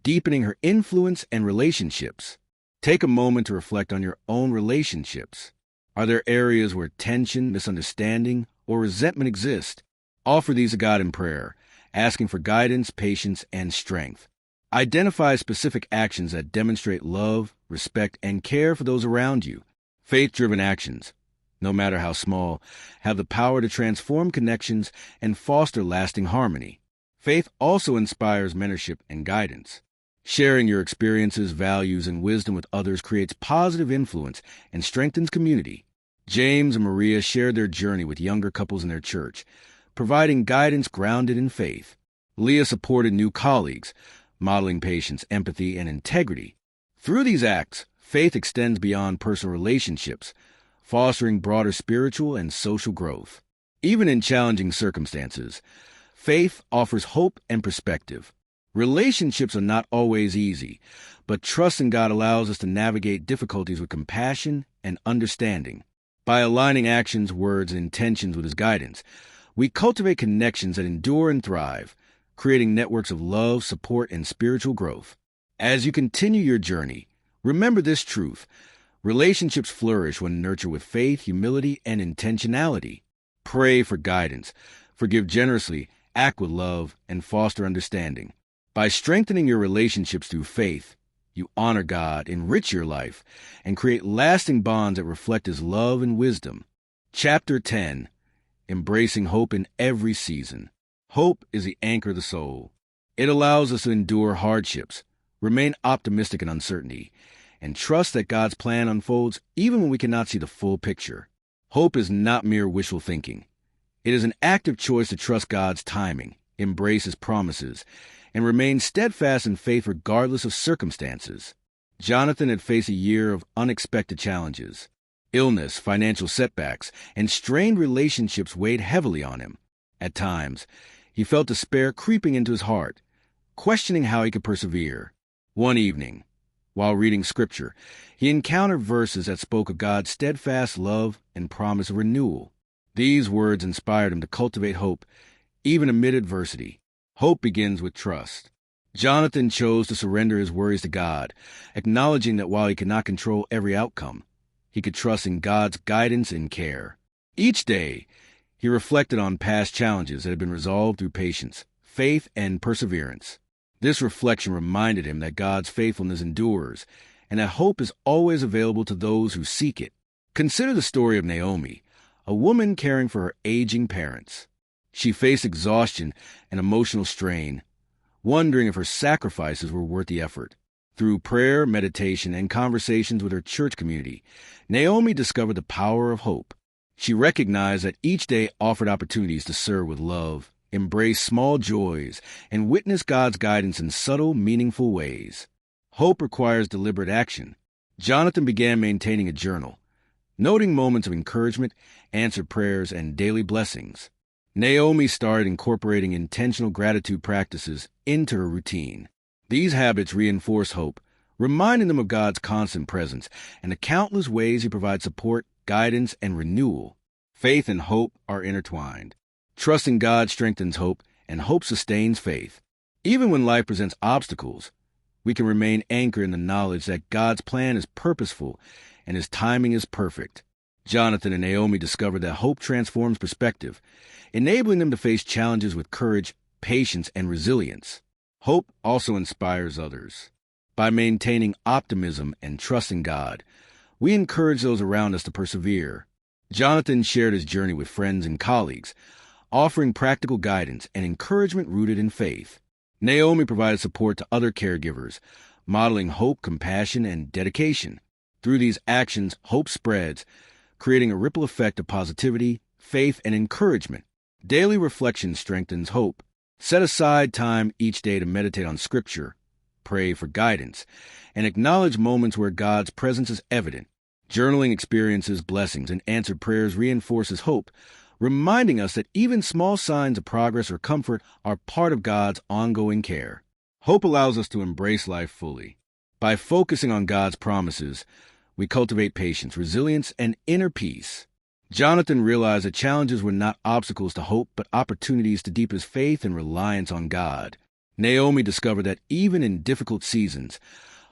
Speaker 1: deepening her influence and relationships. Take a moment to reflect on your own relationships. Are there areas where tension, misunderstanding, or resentment exist? Offer these to God in prayer, asking for guidance, patience, and strength. Identify specific actions that demonstrate love, respect, and care for those around you. Faith-driven actions, no matter how small, have the power to transform connections and foster lasting harmony. Faith also inspires mentorship and guidance. Sharing your experiences, values, and wisdom with others creates positive influence and strengthens community. James and Maria shared their journey with younger couples in their church, providing guidance grounded in faith. Leah supported new colleagues, modeling patience, empathy, and integrity. Through these acts, Faith extends beyond personal relationships, fostering broader spiritual and social growth. Even in challenging circumstances, faith offers hope and perspective. Relationships are not always easy, but trust in God allows us to navigate difficulties with compassion and understanding. By aligning actions, words, and intentions with His guidance, we cultivate connections that endure and thrive, creating networks of love, support, and spiritual growth. As you continue your journey, remember this truth: relationships flourish when nurtured with faith, humility, and intentionality. Pray for guidance, forgive generously, act with love, and foster understanding. By strengthening your relationships through faith, you honor God, enrich your life, and create lasting bonds that reflect His love and wisdom. Chapter 10. Embracing Hope in Every Season. Hope is the anchor of the soul. It allows us to endure hardships, remain optimistic in uncertainty, and trust that God's plan unfolds even when we cannot see the full picture. Hope is not mere wishful thinking. It is an active choice to trust God's timing, embrace His promises, and remain steadfast in faith regardless of circumstances. Jonathan had faced a year of unexpected challenges. Illness, financial setbacks, and strained relationships weighed heavily on him. At times, he felt despair creeping into his heart, questioning how he could persevere. One evening, while reading Scripture, he encountered verses that spoke of God's steadfast love and promise of renewal. These words inspired him to cultivate hope, even amid adversity. Hope begins with trust. Jonathan chose to surrender his worries to God, acknowledging that while he could not control every outcome, he could trust in God's guidance and care. Each day, he reflected on past challenges that had been resolved through patience, faith, and perseverance. This reflection reminded him that God's faithfulness endures, and that hope is always available to those who seek it. Consider the story of Naomi, a woman caring for her aging parents. She faced exhaustion and emotional strain, wondering if her sacrifices were worth the effort. Through prayer, meditation, and conversations with her church community, Naomi discovered the power of hope. She recognized that each day offered opportunities to serve with love, embrace small joys, and witness God's guidance in subtle, meaningful ways. Hope requires deliberate action. Jonathan began maintaining a journal, noting moments of encouragement, answered prayers, and daily blessings. Naomi started incorporating intentional gratitude practices into her routine. These habits reinforce hope, reminding them of God's constant presence and the countless ways He provides support, guidance, and renewal. Faith and hope are intertwined. Trusting God strengthens hope, and hope sustains faith. Even when life presents obstacles, we can remain anchored in the knowledge that God's plan is purposeful and His timing is perfect. Jonathan and Naomi discovered that hope transforms perspective, enabling them to face challenges with courage, patience, and resilience. Hope also inspires others. By maintaining optimism and trusting God, we encourage those around us to persevere. Jonathan shared his journey with friends and colleagues, offering practical guidance and encouragement rooted in faith. Naomi provided support to other caregivers, modeling hope, compassion, and dedication. Through these actions, hope spreads, creating a ripple effect of positivity, faith, and encouragement. Daily reflection strengthens hope. Set aside time each day to meditate on Scripture, pray for guidance, and acknowledge moments where God's presence is evident. Journaling experiences, blessings, and answered prayers reinforces hope, reminding us that even small signs of progress or comfort are part of God's ongoing care. Hope allows us to embrace life fully. By focusing on God's promises, we cultivate patience, resilience, and inner peace. Jonathan realized that challenges were not obstacles to hope, but opportunities to deepen his faith and reliance on God. Naomi discovered that even in difficult seasons,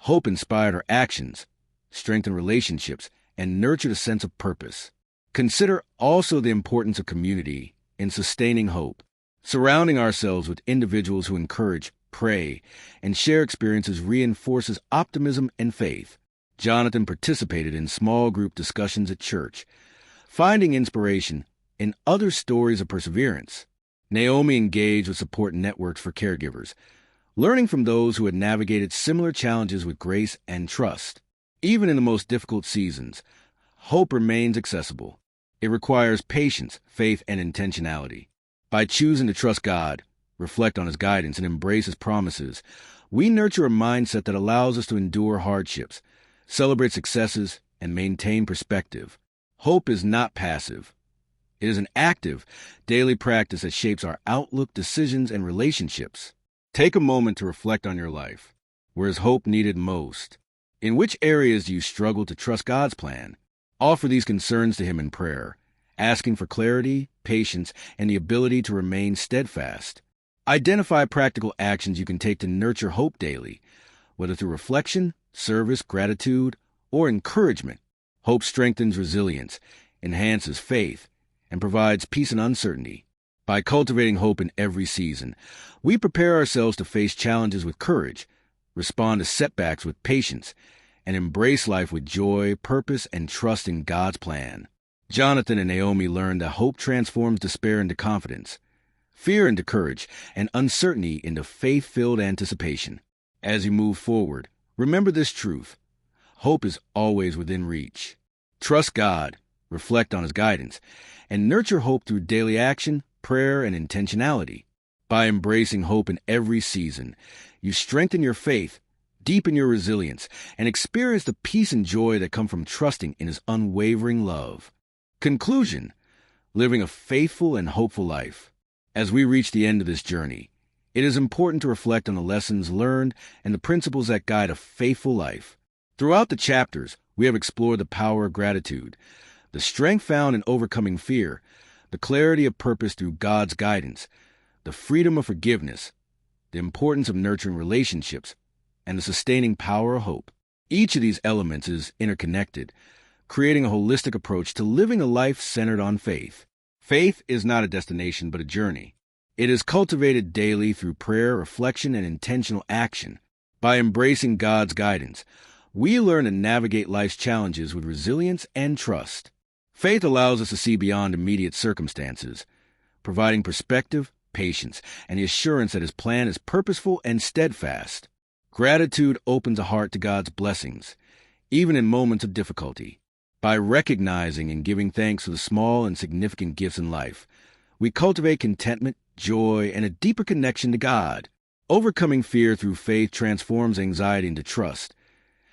Speaker 1: hope inspired her actions, strengthened relationships, and nurtured a sense of purpose. Consider also the importance of community in sustaining hope. Surrounding ourselves with individuals who encourage, pray, and share experiences reinforces optimism and faith. Jonathan participated in small group discussions at church, finding inspiration in other stories of perseverance. Naomi engaged with support networks for caregivers, learning from those who had navigated similar challenges with grace and trust. Even in the most difficult seasons, hope remains accessible. It requires patience, faith, and intentionality. By choosing to trust God, reflect on His guidance, and embrace His promises, we nurture a mindset that allows us to endure hardships, celebrate successes, and maintain perspective. Hope is not passive. It is an active, daily practice that shapes our outlook, decisions, and relationships. Take a moment to reflect on your life. Where is hope needed most? In which areas do you struggle to trust God's plan? Offer these concerns to Him in prayer, asking for clarity, patience, and the ability to remain steadfast. Identify practical actions you can take to nurture hope daily, whether through reflection, service, gratitude, or encouragement. Hope strengthens resilience, enhances faith, and provides peace in uncertainty. By cultivating hope in every season, we prepare ourselves to face challenges with courage, respond to setbacks with patience, and embrace life with joy, purpose, and trust in God's plan. Jonathan and Naomi learned that hope transforms despair into confidence, fear into courage, and uncertainty into faith-filled anticipation. As you move forward, remember this truth: hope is always within reach. Trust God, reflect on His guidance, and nurture hope through daily action, prayer, and intentionality. By embracing hope in every season, you strengthen your faith, deepen your resilience, and experience the peace and joy that come from trusting in His unwavering love. Conclusion: living a faithful and hopeful life. As we reach the end of this journey, it is important to reflect on the lessons learned and the principles that guide a faithful life. Throughout the chapters, we have explored the power of gratitude, the strength found in overcoming fear, the clarity of purpose through God's guidance, the freedom of forgiveness, the importance of nurturing relationships, and the sustaining power of hope. Each of these elements is interconnected, creating a holistic approach to living a life centered on faith. Faith is not a destination but a journey. It is cultivated daily through prayer, reflection, and intentional action. By embracing God's guidance, we learn to navigate life's challenges with resilience and trust. Faith allows us to see beyond immediate circumstances, providing perspective, patience, and the assurance that His plan is purposeful and steadfast. Gratitude opens a heart to God's blessings, even in moments of difficulty. By recognizing and giving thanks for the small and significant gifts in life, we cultivate contentment, joy, and a deeper connection to God. Overcoming fear through faith transforms anxiety into trust,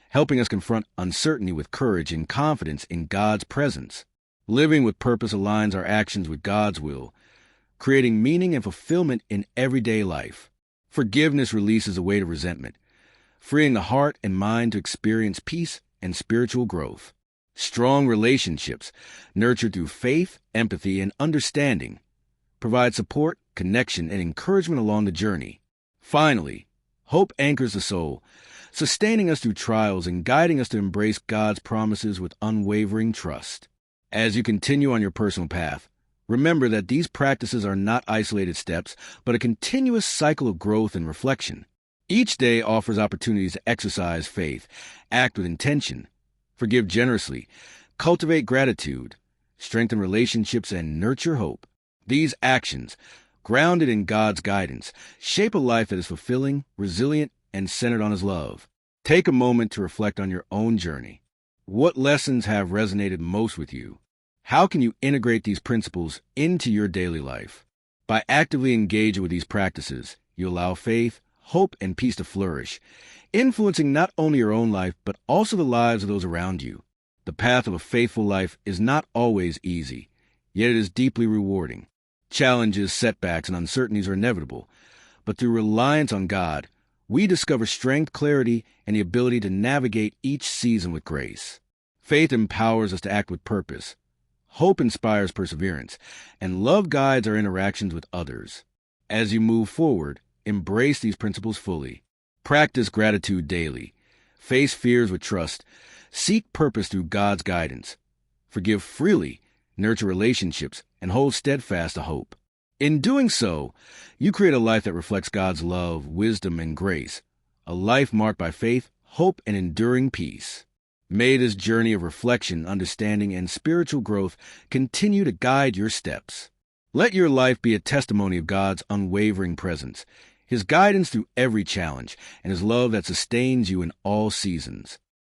Speaker 1: helping us confront uncertainty with courage and confidence in God's presence. Living with purpose aligns our actions with God's will, creating meaning and fulfillment in everyday life. Forgiveness releases the weight of resentment, freeing the heart and mind to experience peace and spiritual growth. Strong relationships, nurtured through faith, empathy, and understanding, provide support, connection, and encouragement along the journey. Finally, hope anchors the soul, sustaining us through trials and guiding us to embrace God's promises with unwavering trust. As you continue on your personal path, remember that these practices are not isolated steps, but a continuous cycle of growth and reflection. Each day offers opportunities to exercise faith, act with intention, forgive generously, cultivate gratitude, strengthen relationships, and nurture hope. These actions, grounded in God's guidance, shape a life that is fulfilling, resilient, and centered on His love. Take a moment to reflect on your own journey. What lessons have resonated most with you? How can you integrate these principles into your daily life? By actively engaging with these practices, you allow faith, hope, and peace to flourish, influencing not only your own life, but also the lives of those around you. The path of a faithful life is not always easy, yet it is deeply rewarding. Challenges, setbacks, and uncertainties are inevitable, but through reliance on God, we discover strength, clarity, and the ability to navigate each season with grace. Faith empowers us to act with purpose. Hope inspires perseverance, and love guides our interactions with others. As you move forward, embrace these principles fully. Practice gratitude daily. Face fears with trust. Seek purpose through God's guidance. Forgive freely, nurture relationships, and hold steadfast to hope. In doing so, you create a life that reflects God's love, wisdom, and grace, a life marked by faith, hope, and enduring peace. May this journey of reflection, understanding, and spiritual growth continue to guide your steps. Let your life be a testimony of God's unwavering presence, His guidance through every challenge, and His love that sustains you in all seasons.